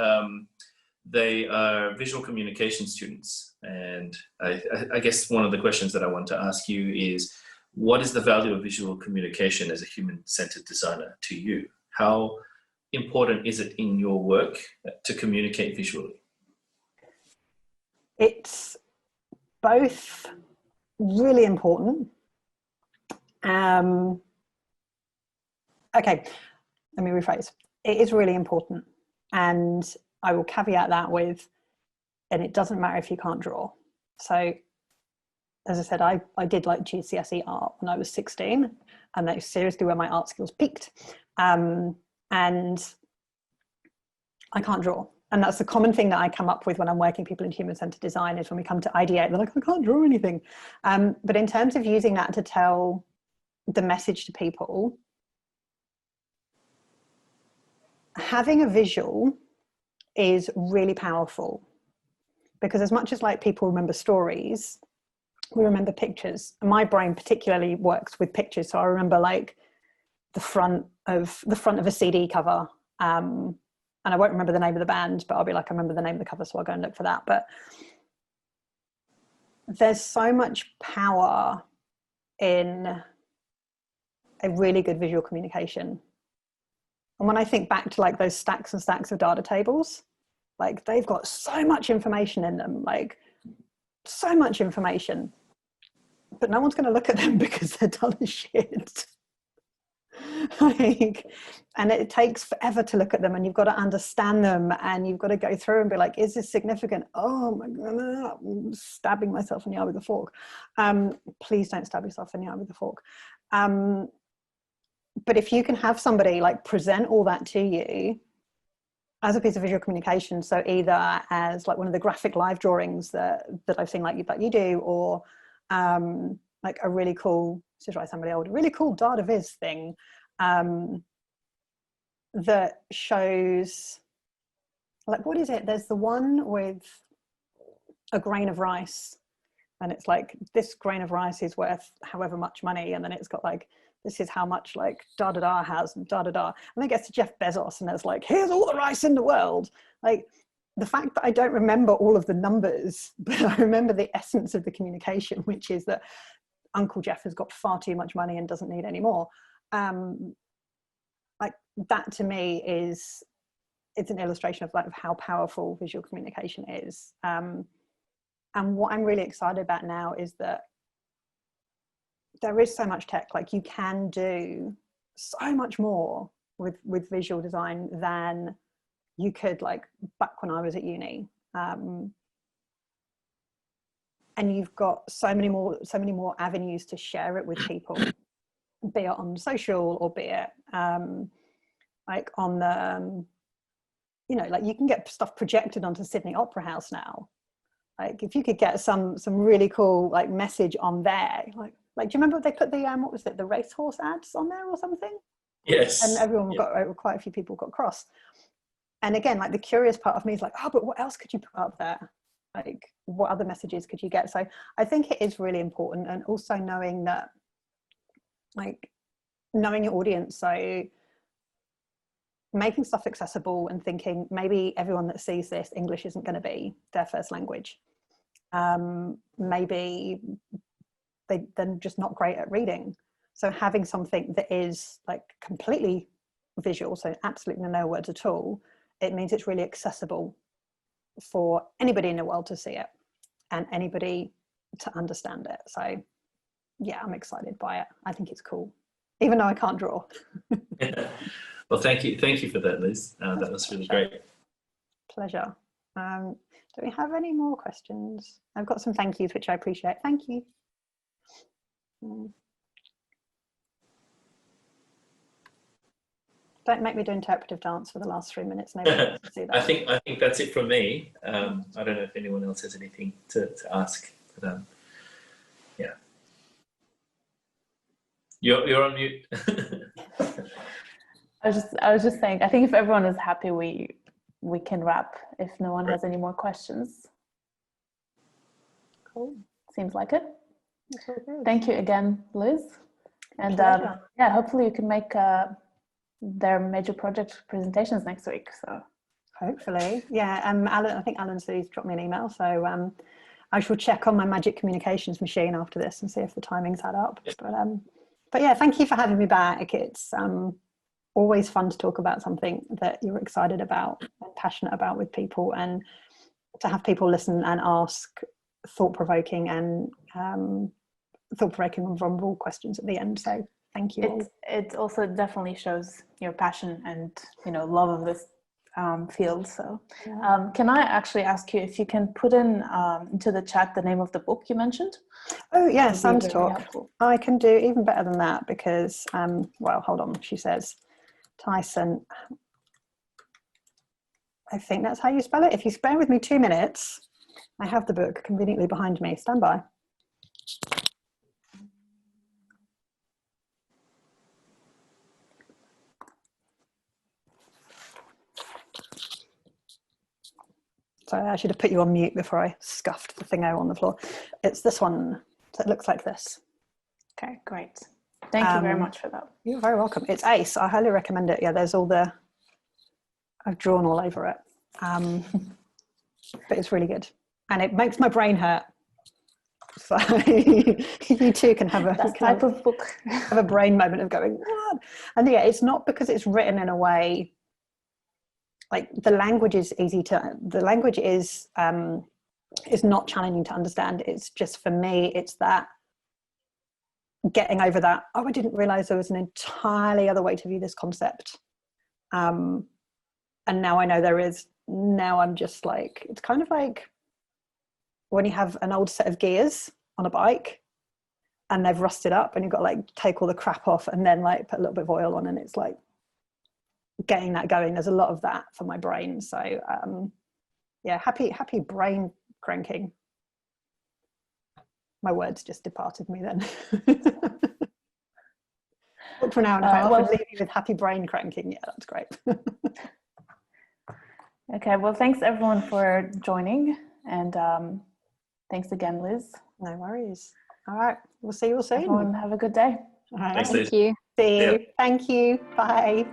they are visual communication students, and I guess one of the questions that I want to ask you is, what is the value of visual communication as a human-centered designer to you? How important is it in your work to communicate visually? It's both really important. Okay, let me rephrase. It is really important, and I will caveat that with, and it doesn't matter if you can't draw. So, as I said, I did like GCSE art when I was 16, and that is seriously where my art skills peaked. And I can't draw. And that's the common thing that I come up with when I'm working people in human-centered design, is when we come to ideate, they're like, I can't draw anything. But in terms of using that to tell the message to people, having a visual is really powerful, because as much as like people remember stories, we remember pictures. And my brain particularly works with pictures. So I remember like the front of a CD cover. And I won't remember the name of the band, but I'll be like, I remember the name of the cover, so I'll go and look for that. But there's so much power in a really good visual communication. And when I think back to like those stacks and stacks of data tables, like they've got so much information in them, like so much information, but no one's going to look at them because they're dull as shit. Like, and it takes forever to look at them, and you've got to understand them, and you've got to go through and be like, is this significant? Oh my God, I'm stabbing myself in the eye with a fork. Please don't stab yourself in the eye with a fork. But if you can have somebody like present all that to you as a piece of visual communication, so either as like one of the graphic live drawings that I've seen like you do, or like a really cool, to try somebody old, a really cool data viz thing that shows, like, what is it? There's the one with a grain of rice, and it's like, this grain of rice is worth however much money, and then it's got like, this is how much like da-da-da has, and da-da-da. And then it gets to Jeff Bezos, and there's like, here's all the rice in the world. Like, the fact that I don't remember all of the numbers, but I remember the essence of the communication, which is that Uncle Jeff has got far too much money and doesn't need any more. Like, that to me is, it's an illustration of like how powerful visual communication is. And what I'm really excited about now is that there is so much tech, like you can do so much more with visual design than you could like back when I was at uni. And you've got so many more avenues to share it with people, be it on social, or be it like on the, you know, like you can get stuff projected onto Sydney Opera House now. Like if you could get some really cool like message on there, like do you remember they put the what was it, the racehorse ads on there or something? Yes. And everyone got, quite a few people got cross. And again, like the curious part of me is like, oh, but what else could you put up there? Like what other messages could you get? So I think it is really important, and also knowing that, like knowing your audience. So making stuff accessible and thinking maybe everyone that sees this, English isn't going to be their first language. Maybe they're just not great at reading. So having something that is like completely visual, so absolutely no words at all, it means it's really accessible for anybody in the world to see it and anybody to understand it. So yeah, I'm excited by it. I think it's cool, even though I can't draw. Yeah. Well, thank you for that, Liz. That was really great. Pleasure. Do we have any more questions? I've got some thank yous, which I appreciate. Thank you. Don't make me do interpretive dance for the last 3 minutes. Nobody wants to see that. I think that's it from me. I don't know if anyone else has anything to ask. But, yeah. You're on mute. I was just saying, I think if everyone is happy, we can wrap if no one has any more questions. Cool. Seems like it. That's all good. Thank you again, Liz. And yeah, hopefully you can make their major project presentations next week. So hopefully, yeah. Alan, I think Alan said he's dropped me an email, so I shall check on my magic communications machine after this and see if the timings add up. But yeah, thank you for having me back. It's always fun to talk about something that you're excited about and passionate about with people, and to have people listen and ask thought-provoking and vulnerable questions at the end. So thank you. It also definitely shows your passion and, you know, love of this field. So can I actually ask you if you can put in into the chat the name of the book you mentioned? Oh yeah, Sans very Talk. helpful. I can do even better than that because well, hold on, she says Tyson, I think that's how you spell it. If you spare with me 2 minutes, I have the book conveniently behind me. Stand by. Sorry, I should have put you on mute before I scuffed the thing out on the floor. It's this one. So it looks like this. Okay, great. Thank you very much for that. You're very welcome. It's ace. I highly recommend it. Yeah, there's all the, I've drawn all over it. But it's really good. And it makes my brain hurt. So you too can have of book. Have a brain moment of going, what? And yeah, it's not because it's written in a way, like the language is not challenging to understand. It's just, for me, it's that getting over that, oh, I didn't realize there was an entirely other way to view this concept. And now I know there is. Now I'm just like, it's kind of like when you have an old set of gears on a bike and they've rusted up and you've got to like take all the crap off and then like put a little bit of oil on, and it's like getting that going. There's a lot of that for my brain. So yeah, happy brain cranking. My words just departed me then. Talk for an hour and a half and leave you with happy brain cranking. Yeah, that's great. Okay, well, thanks everyone for joining, and thanks again, Liz. No worries. All right, we'll see you all soon. Everyone have a good day. All right. Thanks, Liz. Thank you. See you. Yeah. Thank you. Bye.